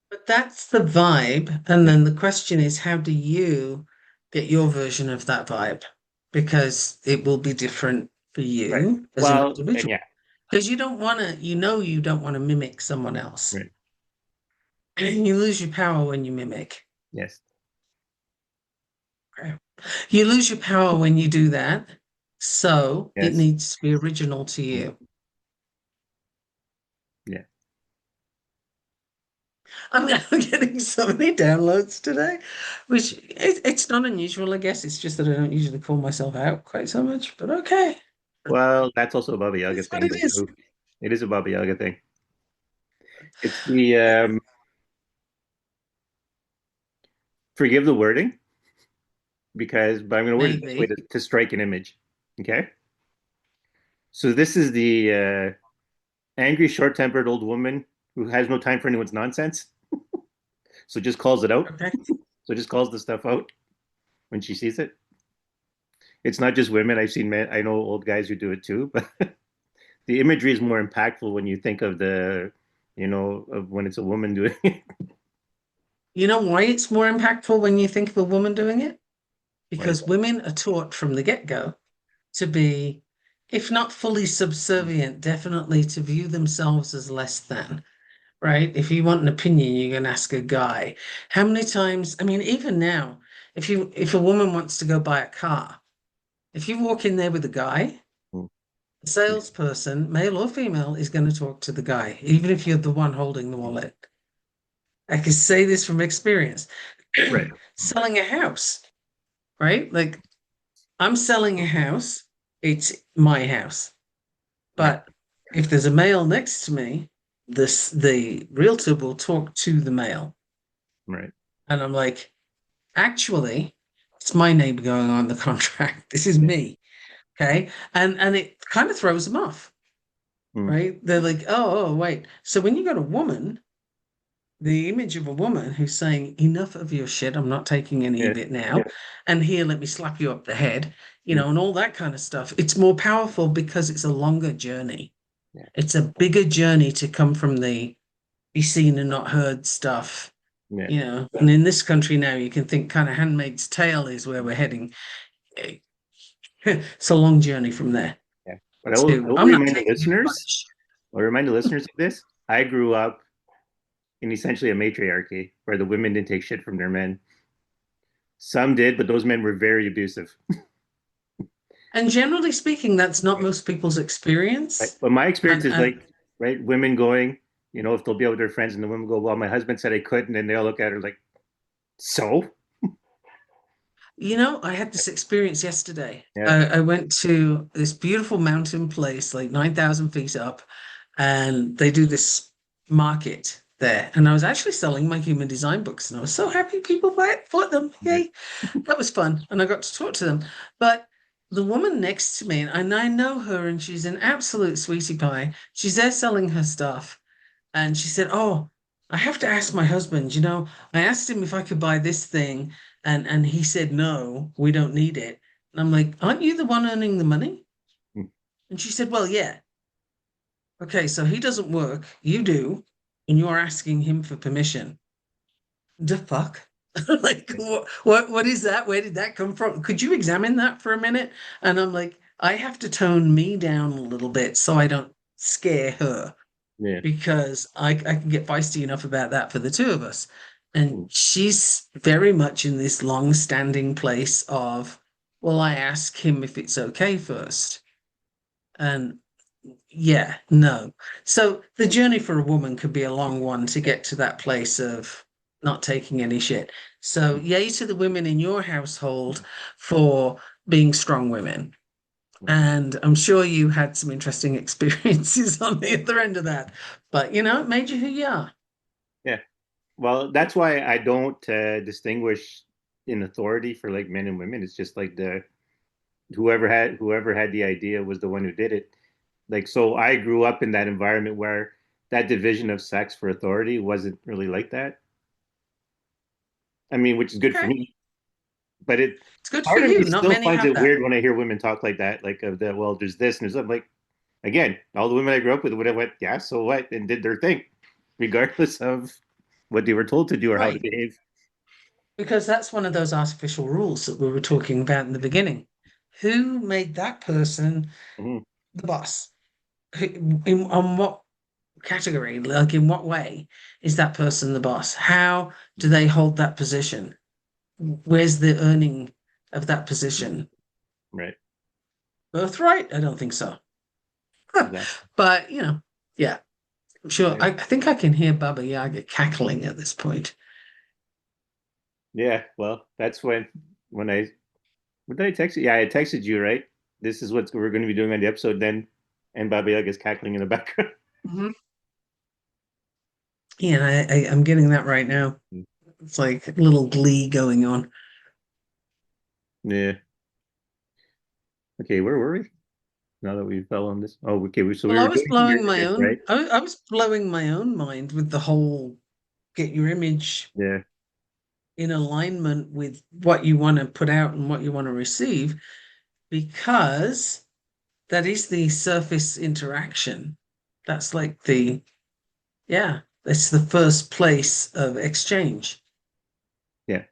But that's the vibe. And Yeah. then the question is, how do you get your version of that vibe? Because it will be different for Right. you as an Well, and individual. yeah, Because you don't want to, you don't want to mimic someone else. right. You lose your power when you mimic. Yes. Okay. You lose your power when you do that. So it Yes. needs to be original to Mm. you. Yeah. I'm getting so many downloads today, which it's not unusual, I guess. It's just that I don't usually call myself out quite so much, but okay. Well, that's also a Baba Yaga It's what thing, it though, is. too. It is a Baba Yaga thing. It's the forgive the wording because, but I'm going to word it this way Maybe. to strike an image. Okay. So this is the angry, short-tempered old woman who has no time for anyone's nonsense. So just calls it out. Okay. So just calls the stuff out when she sees it. It's not just women. I've seen men. I know old guys who do it too. But the imagery is more impactful when you think of of when it's a woman doing it. You know why it's more impactful when you think of a woman doing it? Why is Because women are taught from the get-go to be, if not fully that? subservient, definitely to view themselves as less than, right? If you want an opinion, you can ask a guy. How many times, I mean, even now, if a woman wants to go buy a car, if you walk in there with a guy, the salesperson, male or female, is going to talk to the guy, even if you're the one holding the wallet. I can say this from experience. Right. Selling a house, right? Like I'm selling a house, it's my house. Yeah. But if there's a male next to me, the realtor will talk to the male. Right. And I'm like, actually, it's my name going on the contract. This is Yeah. me. Okay. And it kind of throws them off, Mm. right? They're like, oh, wait. So when you got a woman, the image of a woman who's saying, enough of your shit, I'm not taking any Yeah. of it now. And here, let me slap you up the head, Mm. and all that kind of stuff. It's more powerful because it's a longer journey. Yeah. It's a bigger journey to come from the be seen and not heard stuff, Yeah. And in this country now, you can think kind of Handmaid's Tale is where we're heading. It's a long journey from there Yeah. But I to will I'm not remind the taking listeners, anybody's. I'll remind the listeners of this. I grew up in essentially a matriarchy where the women didn't take shit from their men. Some did, but those men were very abusive. And generally speaking, that's not most people's Right. experience. But my experience is And like, right, women going, if they'll be out with their friends and the women go, well, my husband said I couldn't, and they all look at her like, so? I had this experience yesterday. Yeah. I went to this beautiful mountain place, like 9,000 feet up, and they do this market there. And I was actually selling my human design books, and I was so happy people bought them. Yeah. Yay. That was fun. And I got to talk to them. But the woman next to me, and I know her, and she's an absolute sweetie pie. She's there selling her stuff. And she said, "Oh, I have to ask my husband. I asked him if I could buy this thing, and he said no, we don't need it." And I'm like, "Aren't you the one earning the money?" Mm. And she said, "Well, yeah. Okay, so he doesn't work, you do, and you're asking him for permission. The fuck?" Like, what is that? Where did that come from? Could you examine that for a minute? And I'm like, I have to tone me down a little bit so I don't scare her Yeah. because I can get feisty enough about that for the two of us. And Mm. she's very much in this long-standing place of, well, I ask him if it's okay first. And yeah, no. So the journey for a woman could be a long one to get to that place of not taking any shit. So yay to the women in your household for being strong women. And I'm sure you had some interesting experiences on the other end of that. But it made you who you are. Yeah. Well, that's why I don't distinguish in authority for like men and women. It's just like the whoever had the idea was the one who did it. Like, so I grew up in that environment where that division of sex for authority wasn't really like that. I mean, which is good for Okay. me, but It's good for part of me you. Not still many finds have it that. weird when I hear women talk like that, like of the well, there's this and there's that. I'm like, again, all the women I grew up with would have went, yeah, so what, and did their thing, regardless of what they were told to do or how to Right. behave. Because that's one of those artificial rules that we were talking about in the beginning. Who made that person Mhm. the boss? On what category? Like, in what way is that person the boss? How do they hold that position? Where's the earning of that position? Right. Birthright? I don't think so. Exactly. But, yeah, I'm sure. Yeah. I think I can hear Baba Yaga cackling at this point. Yeah. Well, that's when I what did I text you? Yeah, I texted you, right? This is what we're going to be doing on the episode then, and Baba Yaga is cackling in the background. Mhm. Yeah, I'm getting that right now. It's like a little glee going on. Yeah. Okay, where were we? Now that we fell on this. Oh, okay. So we Well, I were was doing your blowing my image, right? own. I was blowing my own mind with the whole get your image Yeah. in alignment with what you want to put out and what you want to receive, because that is the surface interaction. That's like yeah, that's the first place of exchange. Yeah.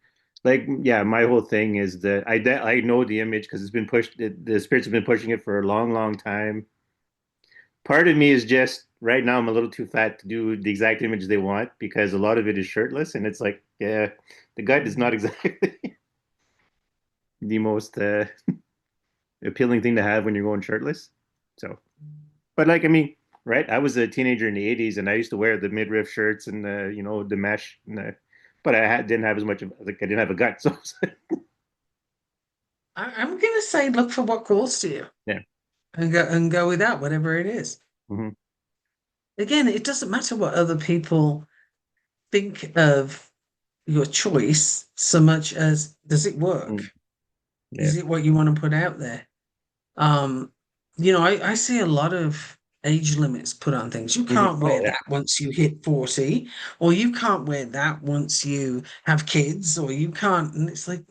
Like, yeah, my whole thing is that I know the image because it's been pushed. The spirits have been pushing it for a long, long time. Part of me is just right now I'm a little too fat to do the exact image they want because a lot of it is shirtless, and it's like, yeah, the gut is not exactly the most appealing thing to have when you're going shirtless. So, but like, I mean, right? I was a teenager in the '80s, and I used to wear the midriff shirts and the mesh, but didn't have as much of like I didn't have a gut, so I'm gonna say look for what calls to you yeah. and go with that, whatever it is. Hmm. Again, it doesn't matter what other people think of your choice so much as does it work? Yeah. Is it what you want to put out there? Um, I see a lot of age limits put on things. You Hmm. can't Oh wear yeah. that once you hit 40, or you can't wear that once you have kids, or you can't. And it's like,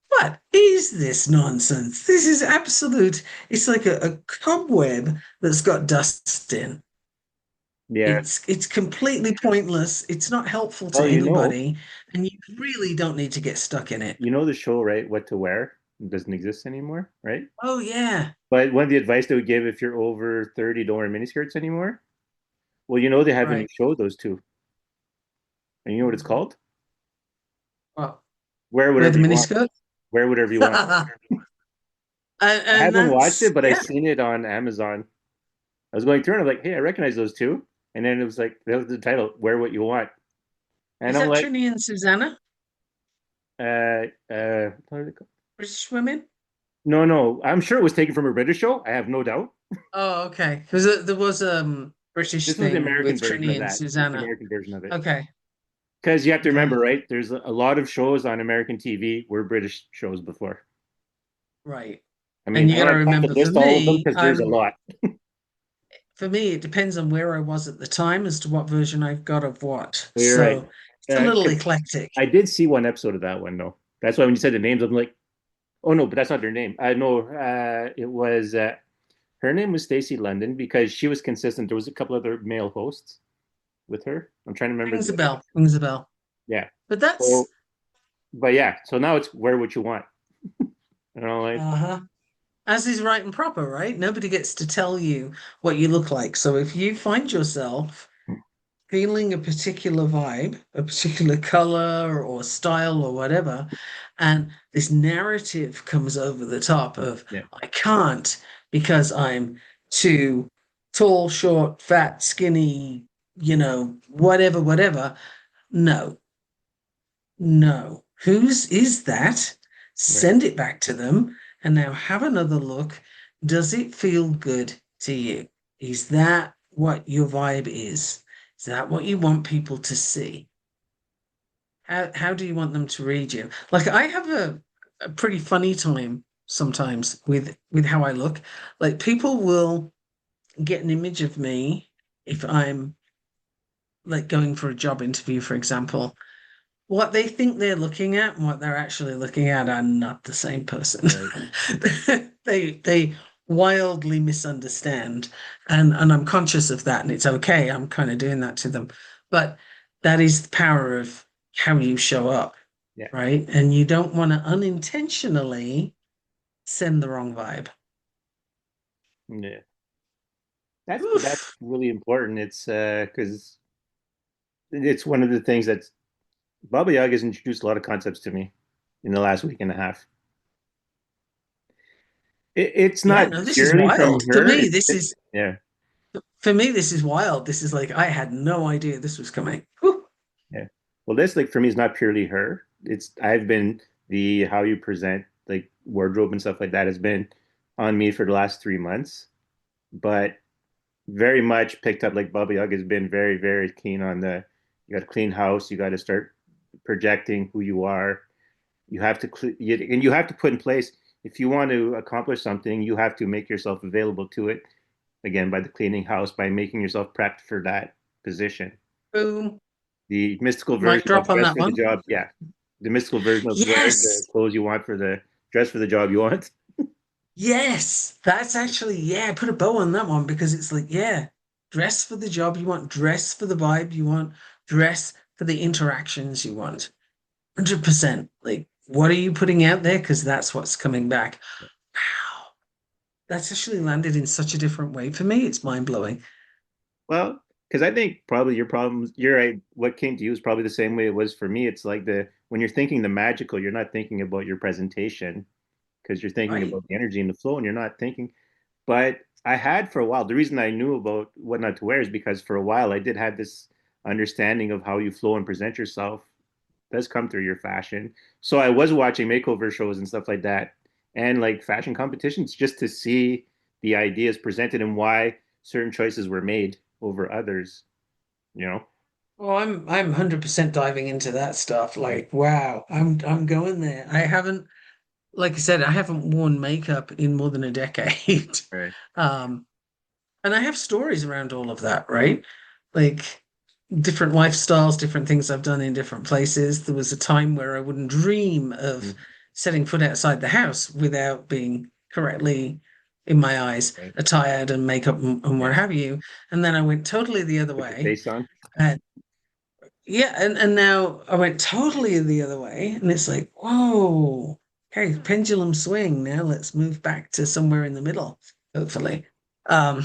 what is this nonsense? This is absolute. It's like a cobweb that's got dust in. Yeah. It's completely pointless. It's not helpful to Well, anybody, and you really don't need to get stuck in it. the show, right? What to wear doesn't exist anymore, right? Oh yeah, But one of the advice they would give if you're over 30, don't wear miniskirts anymore. Well, they have a new right. show, those two. And you know what it's called? Well, Wear wear whatever the you want. miniskirt. Wear whatever you want. and, I and haven't watched that's it, but I yeah, seen it on Amazon. I was going through and I'm like, hey, I recognize those two. And then it was like that was the title, Wear What You Want. And is I'm that like, Trini and Susanna, what are they called? British women? No, no. I'm sure it was taken from a British show. I have no doubt. Oh, okay. Because there was British This was the thing American with version Trini of and that. This is the Susanna. American version of it. Okay, Because you have to remember, okay, right? There's a lot of shows on American TV were British shows before. right. I And mean, you I got don't to have time to remember, list all of them because there's a lot. for me, it depends on where I was at the time as to what version I've got of what. Well, you're right. So it's a little 'Cause eclectic. I did see one episode of that one though. That's why when you said the names, I'm like, oh no, but that's not their name. I know it was her name was Stacey London because she was consistent. There was a couple other male hosts with her. I'm trying to remember Rings a the other. bell, rings a bell. Yeah. But that's So, but yeah. So now it's wear what you want. Like uh-huh. As is right and proper, right? Nobody gets to tell you what you look like. So if you find yourself feeling a particular vibe, a particular color or style or whatever, and this narrative comes over the top of, yeah, I can't because I'm too tall, short, fat, skinny, whatever, whatever. No, no. Whose is that? right. Send it back to them and now have another look. Does it feel good to you? Is that what your vibe is? Is that what you want people to see? How do you want them to read you? Like I have a pretty funny time sometimes with how I look. Like people will get an image of me if I'm like going for a job interview, for example. What they think they're looking at and what they're actually looking at are not the same person. Right. They wildly misunderstand, and I'm conscious of that, and it's okay. I'm kind of doing that to them, but that is the power of how you show up, Yeah. right? And you don't want to unintentionally send the wrong vibe. Yeah. That's Oof. really important. It's because it's one of the things that Baba Yaga has introduced a lot of concepts to me in the last week and a half. It's Yeah, not no, this is purely wild. from her. Yeah, For me, this is wild. This is like I had no idea this was coming. Whew. yeah. Well, this like for me is not purely her. It's I've been the how you present like wardrobe and stuff like that has been on me for the last 3 months, but very much picked up like Baba Yaga has been very, very keen on the you got to clean house, you got to start projecting who you are. You have to and you have to put in place if you want to accomplish something, you have to make yourself available to it again by the cleaning house, by making yourself prepped for that position. Boom. The mystical Mic version of drop on dress that for the one. job, yeah. The mystical version of wear the Yes. clothes you want for the dress for the job you want. Yes. That's actually, yeah, put a bow on that one because it's like, yeah, dress for the job you want, dress for the vibe you want, dress for the interactions you want. 100%. Like, what are you putting out there? Because that's what's coming back. Wow. That's actually landed in such a different way for me. It's mind blowing. Well, because I think probably your problems, you're right. What came to you is probably the same way it was for me. It's like the when you're thinking the magical, you're not thinking about your presentation because you're thinking Right. about the energy and the flow, and you're not thinking. But I had for a while. The reason I knew about what not to wear is because for a while I did have this understanding of how you flow and present yourself does come through your fashion. So I was watching makeover shows and stuff like that, and like fashion competitions just to see the ideas presented and why certain choices were made over others. You know, Well, I'm 100% diving into that stuff. Like, wow, I'm going there. I haven't, like I said, I haven't worn makeup in more than a decade. right? Um, and I have stories around all of that, right? Like different lifestyles, different things I've done in different places. There was a time where I wouldn't dream of Mhm. setting foot outside the house without being correctly, in my eyes, Right. attired and makeup and what Yeah. have you. And then I went totally the other Put your way. face on. And yeah, and now I went totally the other way. And it's like, whoa, okay, pendulum swing. Now let's move back to somewhere in the middle, hopefully. Um,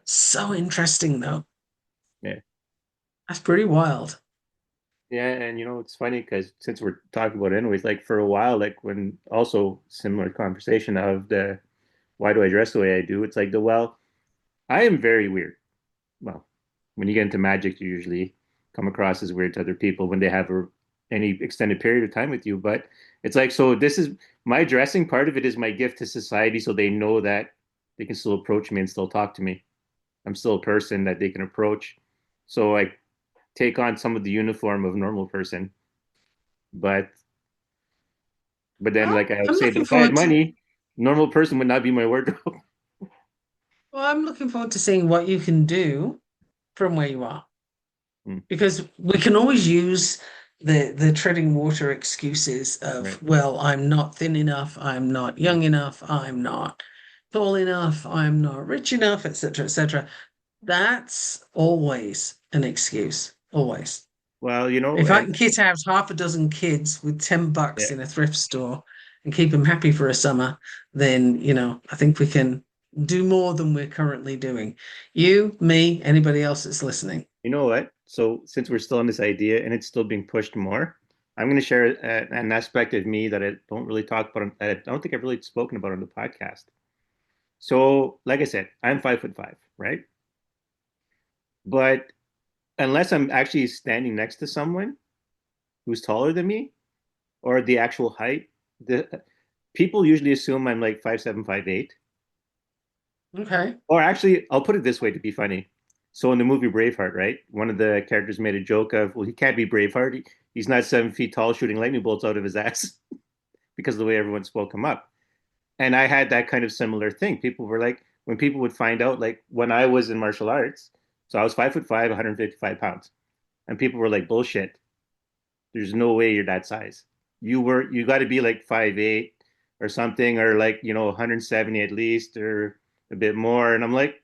so interesting though. Yeah. That's pretty wild. Yeah, and it's funny because since we're talking about it anyways, like for a while, like when also similar conversation of the why do I dress the way I do? It's like I am very weird. Well, when you get into magic, you usually come across as weird to other people when they have any extended period of time with you. But it's like, so this is my dressing part of it is my gift to society, so they know that they can still approach me and still talk to me. I'm still a person that they can approach. So I take on some of the uniform of normal person, but then Well, like I would I'm say, but looking if I had forward to money, normal person would not be my wardrobe. well, I'm looking forward to seeing what you can do from where you are. Hmm, Because we can always use the treading water excuses right. of, well, I'm not thin enough, I'm not Hmm. young enough, I'm not tall enough, I'm not rich enough, etc., etc. That's always an excuse. Always. Well, If I and can kit out half a dozen kids with $10 yeah, in a thrift store and keep them happy for a summer, then, I think we can do more than we're currently doing. You, me, anybody else that's listening. you know what? So since we're still on this idea and it's still being pushed more, I'm going to share an aspect of me that I don't really talk about. That I don't think I've really spoken about on the podcast. So, like I said, I'm 5'5", right? But unless I'm actually standing next to someone who's taller than me or the actual height, the people usually assume I'm like 5'7", 5'8". Okay. Or actually, I'll put it this way to be funny. So in the movie Braveheart, right, one of the characters made a joke of, well, he can't be Braveheart. He's not 7 feet tall, shooting lightning bolts out of his ass because of the way everyone spoke him up. And I had that kind of similar thing. People were like, when people would find out, like when I was in martial arts, so I was 5'5", 155 pounds, and people were like, bullshit. There's no way you're that size. You got to be like 5'8" or something, or like 170 at least, or a bit more. And I'm like,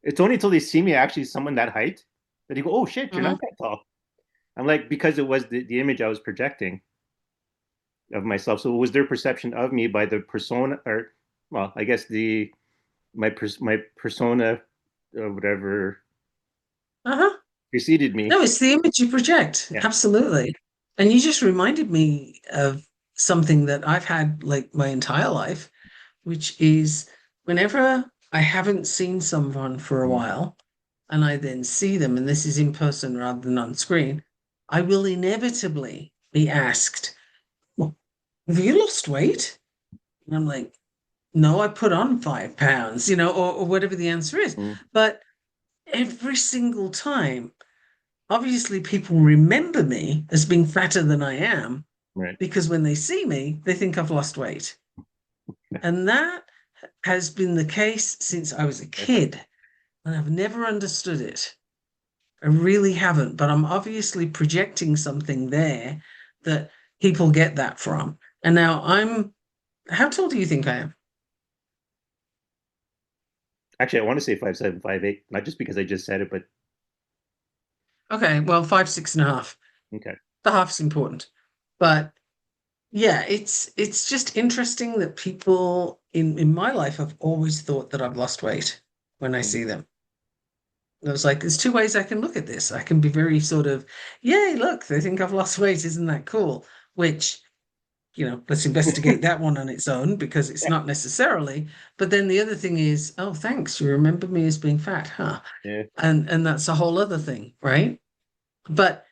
it's only until they see me actually someone that height that you go, oh shit, you're Mhm. not that tall. I'm like, because it was the image I was projecting of myself. So it was their perception of me by the persona, or, well, I guess the my persona or whatever Uh-huh. preceded me. No, it's the image you project. Yeah. Absolutely. And you just reminded me of something that I've had like my entire life, which is whenever I haven't seen someone for a Mm, while and I then see them, and this is in person rather than on screen, I will inevitably be asked, well, have you lost weight? And I'm like, no, I put on 5 pounds, or whatever the answer is. mm, But every single time, obviously people remember me as being fatter than I am right. because when they see me, they think I've lost weight. And that has been the case since I was a kid, and I've never understood it. I really haven't, but I'm obviously projecting something there that people get that from. And now how tall do you think I am? Actually, I want to say 5'7", 5'8", not just because I just said it, but Okay, well, 5'6.5". okay. The half's important. But yeah, it's just interesting that people in my life have always thought that I've lost weight when I Mm, see them. And I was like, there's two ways I can look at this. I can be very sort of, yay, look, they think I've lost weight. Isn't that cool? Which, let's investigate that one on its own because it's yeah, not necessarily. But then the other thing is, oh, thanks, you remember me as being fat, huh? yeah, And that's a whole other thing, right? But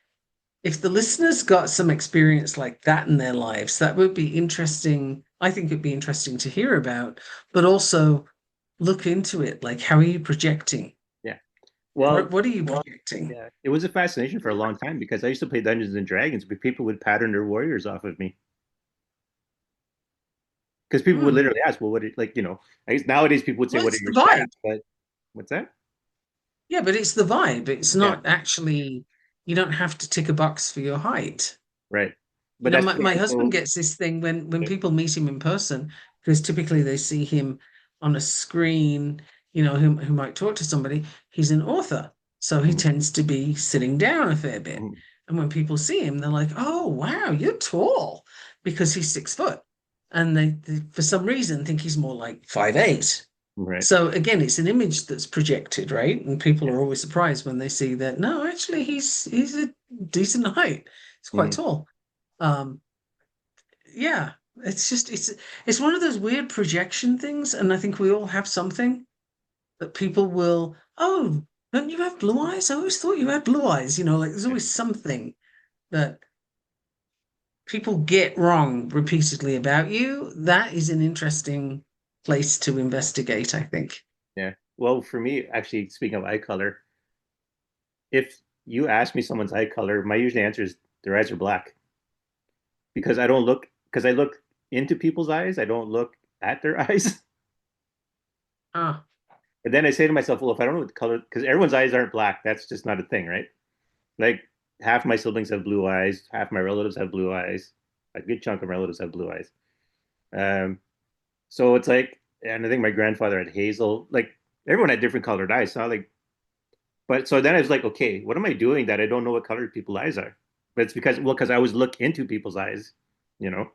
if the listeners got some experience like that in their lives, that would be interesting. I think it'd be interesting to hear about, but also look into it. Like, how are you projecting? yeah. What Well, what are you projecting? yeah, it was a fascination for a long time because I used to play Dungeons and Dragons, but people would pattern their warriors off of me because people would Hmm. literally ask, "Well, what?" Like, I guess nowadays people would say, Well, "What are it's the your vibe. stats?" But what's that? Yeah, but it's the vibe. It's Yeah, not actually, you don't have to tick a box for your height. right. You But know, that's my, the thing. my husband Also, gets this thing when people meet him in person, because typically they see him on a screen, who might talk to somebody. He's an author, so he mm, tends to be sitting down a fair bit. mm, And when people see him, they're like, "Oh, wow, you're tall," because he's 6 foot, and they for some reason think he's more like 5'8". right. So again, it's an image that's projected, right? And people Yeah. are always surprised when they see that. No, actually, he's a decent height. He's quite Mm, tall. Um, yeah, it's one of those weird projection things, and I think we all have something that people will, oh, don't you have blue eyes? I always thought you had blue eyes. Like there's yeah. always something that people get wrong repeatedly about you. That is an interesting place to investigate, I think. Yeah. Well, for me, actually, speaking of eye color, if you ask me someone's eye color, my usual answer is their eyes are black because I look into people's eyes. I don't look at their eyes. Ah, And then I say to myself, well, if I don't know what the color, because everyone's eyes aren't black, that's just not a thing, right? Like half my siblings have blue eyes, half my relatives have blue eyes, a good chunk of relatives have blue eyes. Um, so it's like, and I think my grandfather had hazel. Like everyone had different colored eyes. So like, but so then I was like, okay, what am I doing that I don't know what color people's eyes are? But it's because I always look into people's eyes, you know.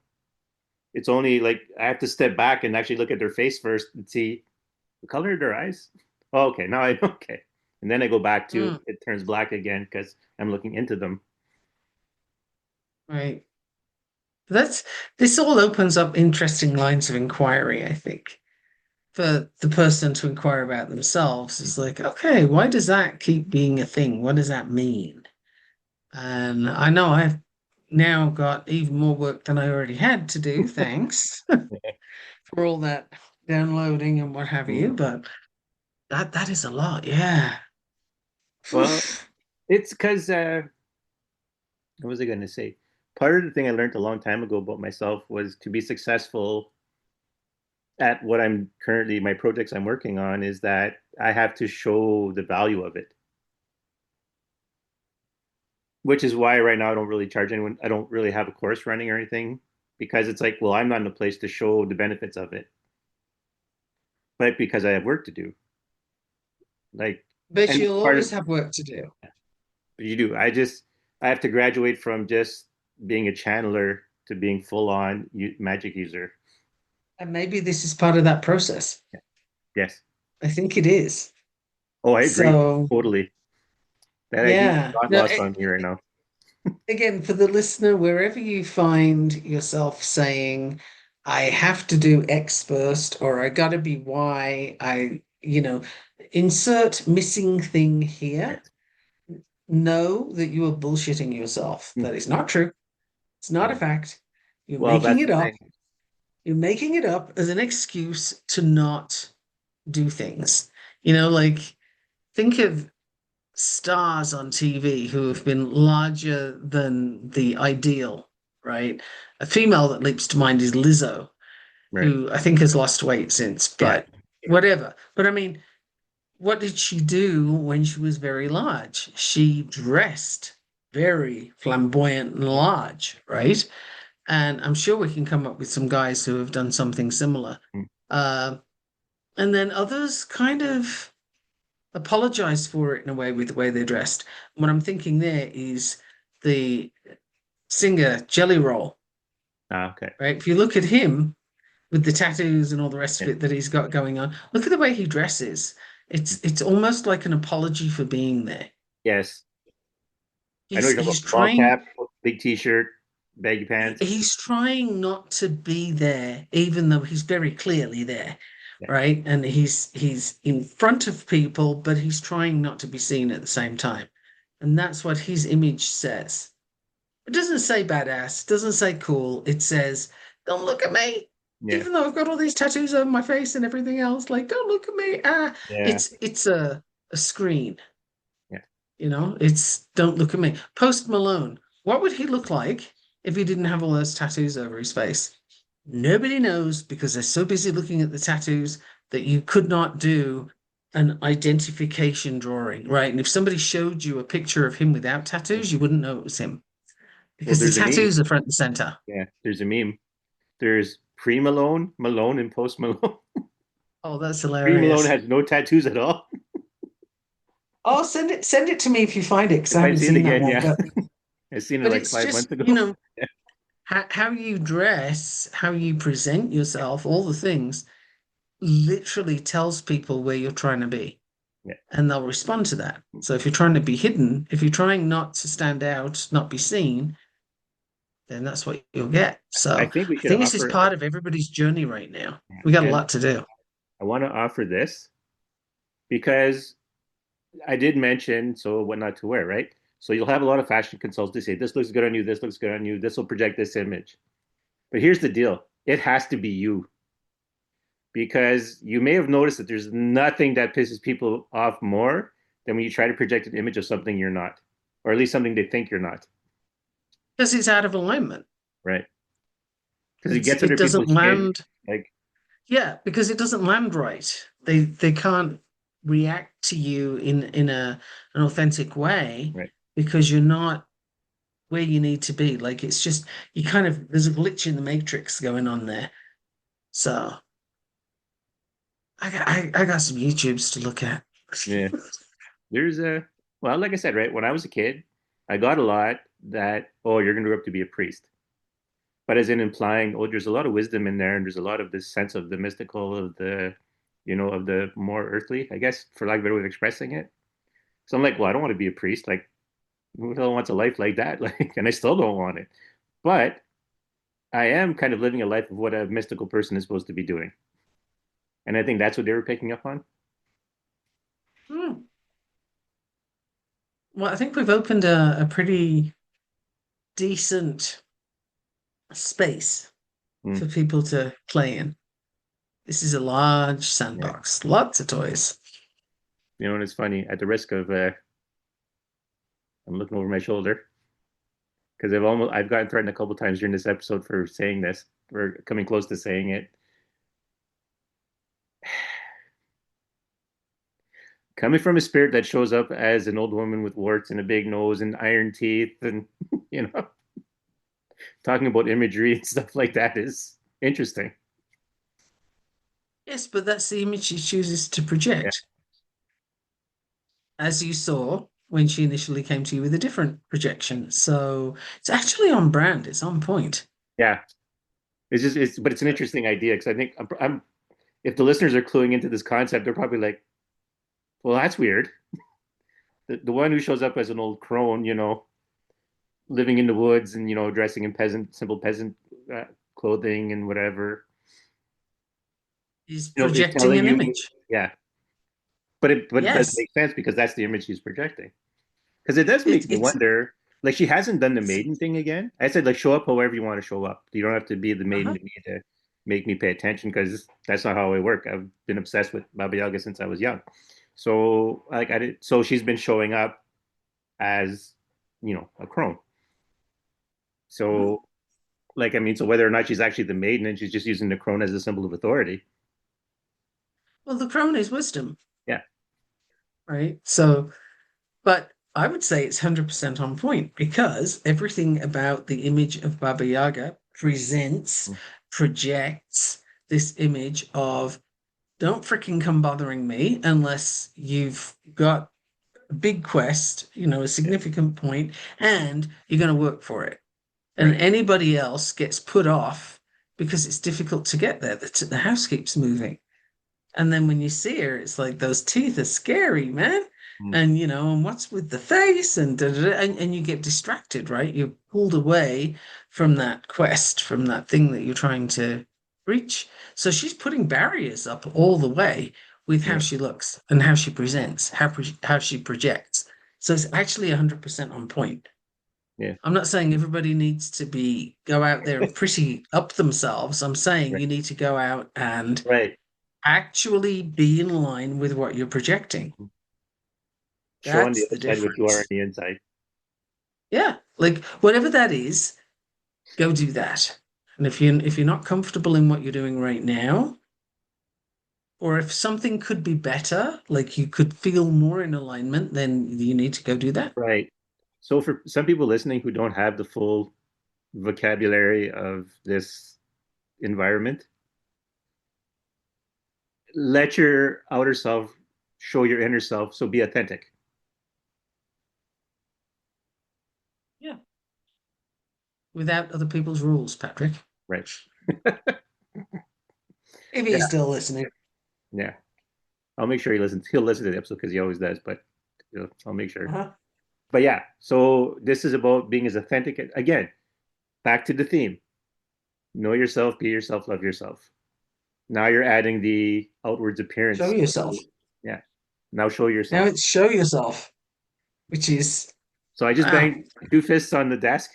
It's only like I have to step back and actually look at their face first and see the color of their eyes. Oh, okay, now I okay. And then I go back to mm, it turns black again because I'm looking into them. right. That's this all opens up interesting lines of inquiry, I think, for the person to inquire about themselves. It's like, okay, why does that keep being a thing? What does that mean? And I know I've now got even more work than I already had to do, thanks for all that downloading and what have you. Mm. But that is a lot, yeah. Well, it's because what was I going to say? Part of the thing I learned a long time ago about myself was to be successful at what I'm currently my projects I'm working on is that I have to show the value of it, which is why right now I don't really charge anyone. I don't really have a course running or anything because it's like, well, I'm not in a place to show the benefits of it, but because I have work to do. Like, But and you'll part of always have work to do. you do. I have to graduate from just being a channeler to being full on magic user. And maybe this is part of that process. Yes. I think it is. Oh, I agree. So, Totally. That idea yeah. got No, lost on me right now. again, for the listener, wherever you find yourself saying, I have to do X first, or I gotta be Y, insert missing thing here, Right. know that you are bullshitting yourself. Hmm. That is not true. It's not a Yeah. fact. You're Well, making that's it the up. thing. You're making it up as an excuse to not do things. Like think of stars on TV who have been larger than the ideal, right? A female that leaps to mind is Lizzo, Right. who I think has lost weight since, Yeah. but whatever. But I mean, what did she do when she was very large? She dressed very flamboyant and large, right? And I'm sure we can come up with some guys who have done something similar. Mm. Uh, and then others kind of apologize for it in a way with the way they're dressed. What I'm thinking there is the singer Jelly Roll, Ah, okay. right? If you look at him with the tattoos and all the rest of Yeah. it that he's got going on, look at the way he dresses. It's almost like an apology for being there. Yes. I know He's you're talking he's about ball trying cap, big t-shirt, baggy pants. he's trying not to be there, even though he's very clearly there, Yeah. right? And he's in front of people, but he's trying not to be seen at the same time. And that's what his image says. It doesn't say badass, doesn't say cool. It says, don't look at me. Yeah. Even though I've got all these tattoos over my face and everything else, like, don't look at me. Yeah. It's a screen, Yeah. it's don't look at me. Post Malone, what would he look like if he didn't have all those tattoos over his face? Nobody knows because they're so busy looking at the tattoos that you could not do an identification drawing, right? And if somebody showed you a picture of him without tattoos, you wouldn't know it was him Well, because the there's a meme. tattoos are front and center. Yeah. There's a meme. There's pre-Malone, Malone, and post-Malone. Oh, that's Pre-Malone hilarious. has no tattoos at all. Oh, send it to me if you find it because I If I haven't see it seen that again, one. yeah. But I seen it but like it's five just, months ago. how you dress, how you present yourself, all the things literally tells people where you're trying to be, Yeah. and they'll respond to that. So if you're trying to be hidden, if you're trying not to stand out, not be seen, then that's what you'll get. I So think we I should think this is offer, part of everybody's journey right now. We got a and lot to do. I want to offer this because I did mention, so what not to wear, right? So you'll have a lot of fashion consultants say, this looks good on you, this looks good on you, this will project this image. But here's the deal, it has to be you because you may have noticed that there's nothing that pisses people off more than when you try to project an image of something you're not, or at least something they think you're not, Because it's out of alignment. right? Because it It's gets it under doesn't people's skin. land. Like, Yeah, because it doesn't land right. They can't react to you in an authentic way right. because you're not where you need to be. Like it's just you kind of there's a glitch in the matrix going on there. So I got some YouTubes to look at. Yeah. There's a, well, like I said, right? When I was a kid, I got a lot that, oh, you're going to grow up to be a priest. But as in implying, oh, there's a lot of wisdom in there, and there's a lot of this sense of the mystical, of the, of the more earthly, I guess, for lack of a better way of expressing it. So I'm like, well, I don't want to be a priest. Like, who the hell wants a life like that? Like, and I still don't want it. But I am kind of living a life of what a mystical person is supposed to be doing. And I think that's what they were picking up on. Hmm. Well, I think we've opened a pretty decent space Mm. for people to play in. This is a large Yeah. sandbox, lots of toys. And it's funny, at the risk of, I'm looking over my shoulder because I've gotten threatened a couple times during this episode for saying this, for coming close to saying it. Coming from a spirit that shows up as an old woman with warts and a big nose and iron teeth, and you know, talking about imagery and stuff like that is interesting. Yes, but that's the image she chooses to Yeah, project, as you saw when she initially came to you with a different projection. So it's actually on brand, it's on point. yeah. It's just but it's an interesting idea because I think I'm if the listeners are cluing into this concept, they're probably like, well, that's weird. The one who shows up as an old crone, living in the woods and, dressing in simple peasant clothing and whatever, Is is projecting telling an you, image. yeah. But it does Yes. make sense because that's the image she's projecting. Because it does make me It's wonder, like she hasn't done the maiden thing again. I said like show up however you want to show up. You don't have to be the maiden uh-huh. to me to make me pay attention because that's not how I work. I've been obsessed with Baba Yaga since I was young. So like I did, so she's been showing up as a crone. Mhm. So like I mean, so whether or not she's actually the maiden and she's just using the crone as a symbol of authority. Well, the crown is wisdom, Yeah. right? So, but I would say it's 100% on point because everything about the image of Baba Yaga presents, projects this image of don't freaking come bothering me unless you've got a big quest, a Yeah. significant point, and you're going to work for it. And Right. anybody else gets put off because it's difficult to get there. The house keeps moving. And then when you see her, it's like those teeth are scary, man. Mm. And what's with the face and da, da, da, and you get distracted, right? You're pulled away from that quest, from that thing that you're trying to reach. So she's putting barriers up all the way with how Yeah. she looks and how she presents, how she projects. So it's actually 100% on point. Yeah. I'm not saying everybody needs to go out there and pretty up themselves. I'm saying Right. you need to go out and Right. actually be in line with what you're projecting. Show on the That's the outside what you are on difference. the inside. Yeah, like whatever that is, go do that. And if you're not comfortable in what you're doing right now, or if something could be better, like you could feel more in alignment, then you need to go do that. Right. So for some people listening who don't have the full vocabulary of this environment, let your outer self show your inner self. So be authentic. Yeah. Without other people's rules, Patrick. Right. If Yeah. he's still listening. Yeah. I'll make sure he listens. He'll listen to the episode because he always does, but I'll make sure. Uh-huh. But yeah, so this is about being as authentic. Again, back to the theme. Know yourself, be yourself, love yourself. Now you're adding the outwards Show appearance. yourself. Yeah. Now show Now yourself. it's show yourself, which is So I just wow. banged two fists on the desk.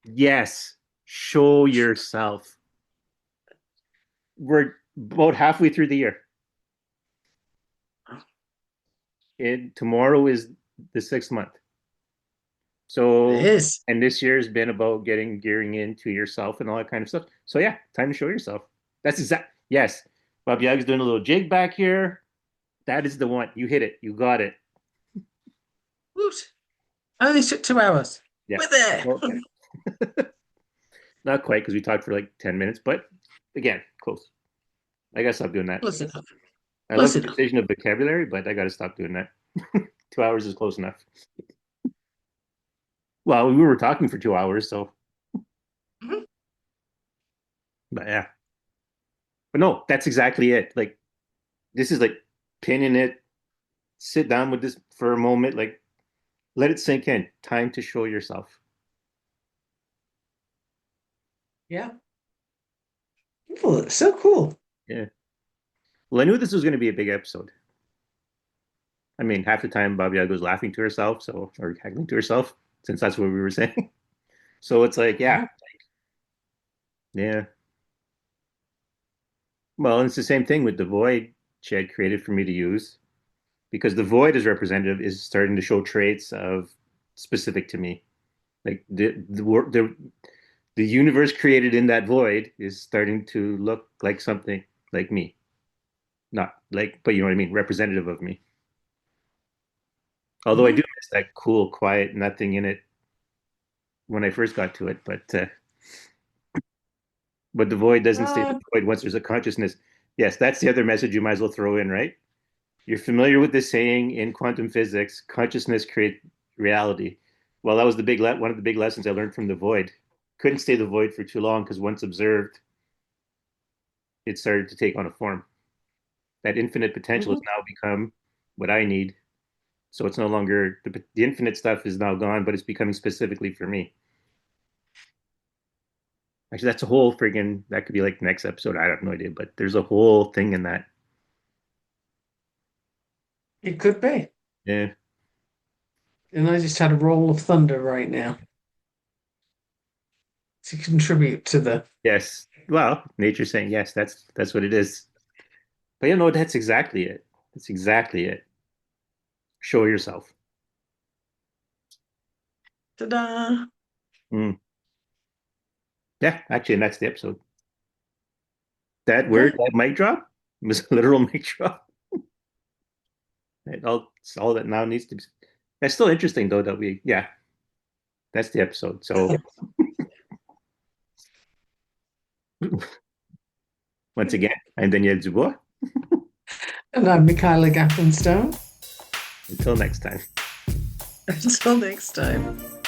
Yes, show yourself. We're about halfway through the year. Tomorrow is the 6th month. It So, is. and this year has been about gearing into yourself and all that kind of stuff. So yeah, time to show yourself. That's exact. Yes, Bob Yaga's doing a little jig back here. That is the one. You hit it. You got it. Woot. Only took 2 hours. Yeah. We're there. Well, yeah. Not quite because we talked for like 10 minutes, but again, close. I gotta stop doing that. Close enough. I love Close the enough. precision of vocabulary, but I gotta stop doing that. 2 hours is close enough. Well, we were talking for 2 hours, so Mhm. but yeah. But no, that's exactly it. Like this is like pinning it. Sit down with this for a moment, like let it sink in. Time to show yourself. Yeah. Cool. So cool. Yeah. Well, I knew this was going to be a big episode. I mean, half the time Baba Yaga was laughing to herself, so or cackling to herself, since that's what we were saying. So it's like, yeah, Uh-huh. yeah. Well, and it's the same thing with the void she had created for me to use because the void as representative is starting to show traits of specific to me. Like the universe created in that void is starting to look like something like me. Not like, but you know what I mean, representative of me. Although I do Mhm. miss that cool, quiet, nothing in it when I first got to it, but the void doesn't stay the Uh, void once there's a consciousness. Yes, that's the other message you might as well throw in, right? You're familiar with this saying in quantum physics, consciousness creates reality. Well, that was one of the big lessons I learned from the void. Couldn't stay the void for too long because once observed, it started to take on a form. That infinite potential has Mhm. now become what I need. So it's no longer the infinite stuff is now gone, but it's becoming specifically for me. Actually, that's a whole friggin' that could be like next episode. I have no idea, but there's a whole thing in that. It could be. Yeah. And I just had a roll of thunder right now to contribute to the. Yes. Well, nature's saying yes. That's what it is. But you know, that's exactly it. That's exactly it. Show yourself. Ta-da! Mm. Yeah, actually, and that's the episode. That word, Okay. that mic drop, was a literal mic drop. It's all that now needs to be. That's still interesting though that yeah, that's the episode. So once again, I'm Daniel Dubois. And I'm Michaela Gaffinstone. Until next time. Until next time.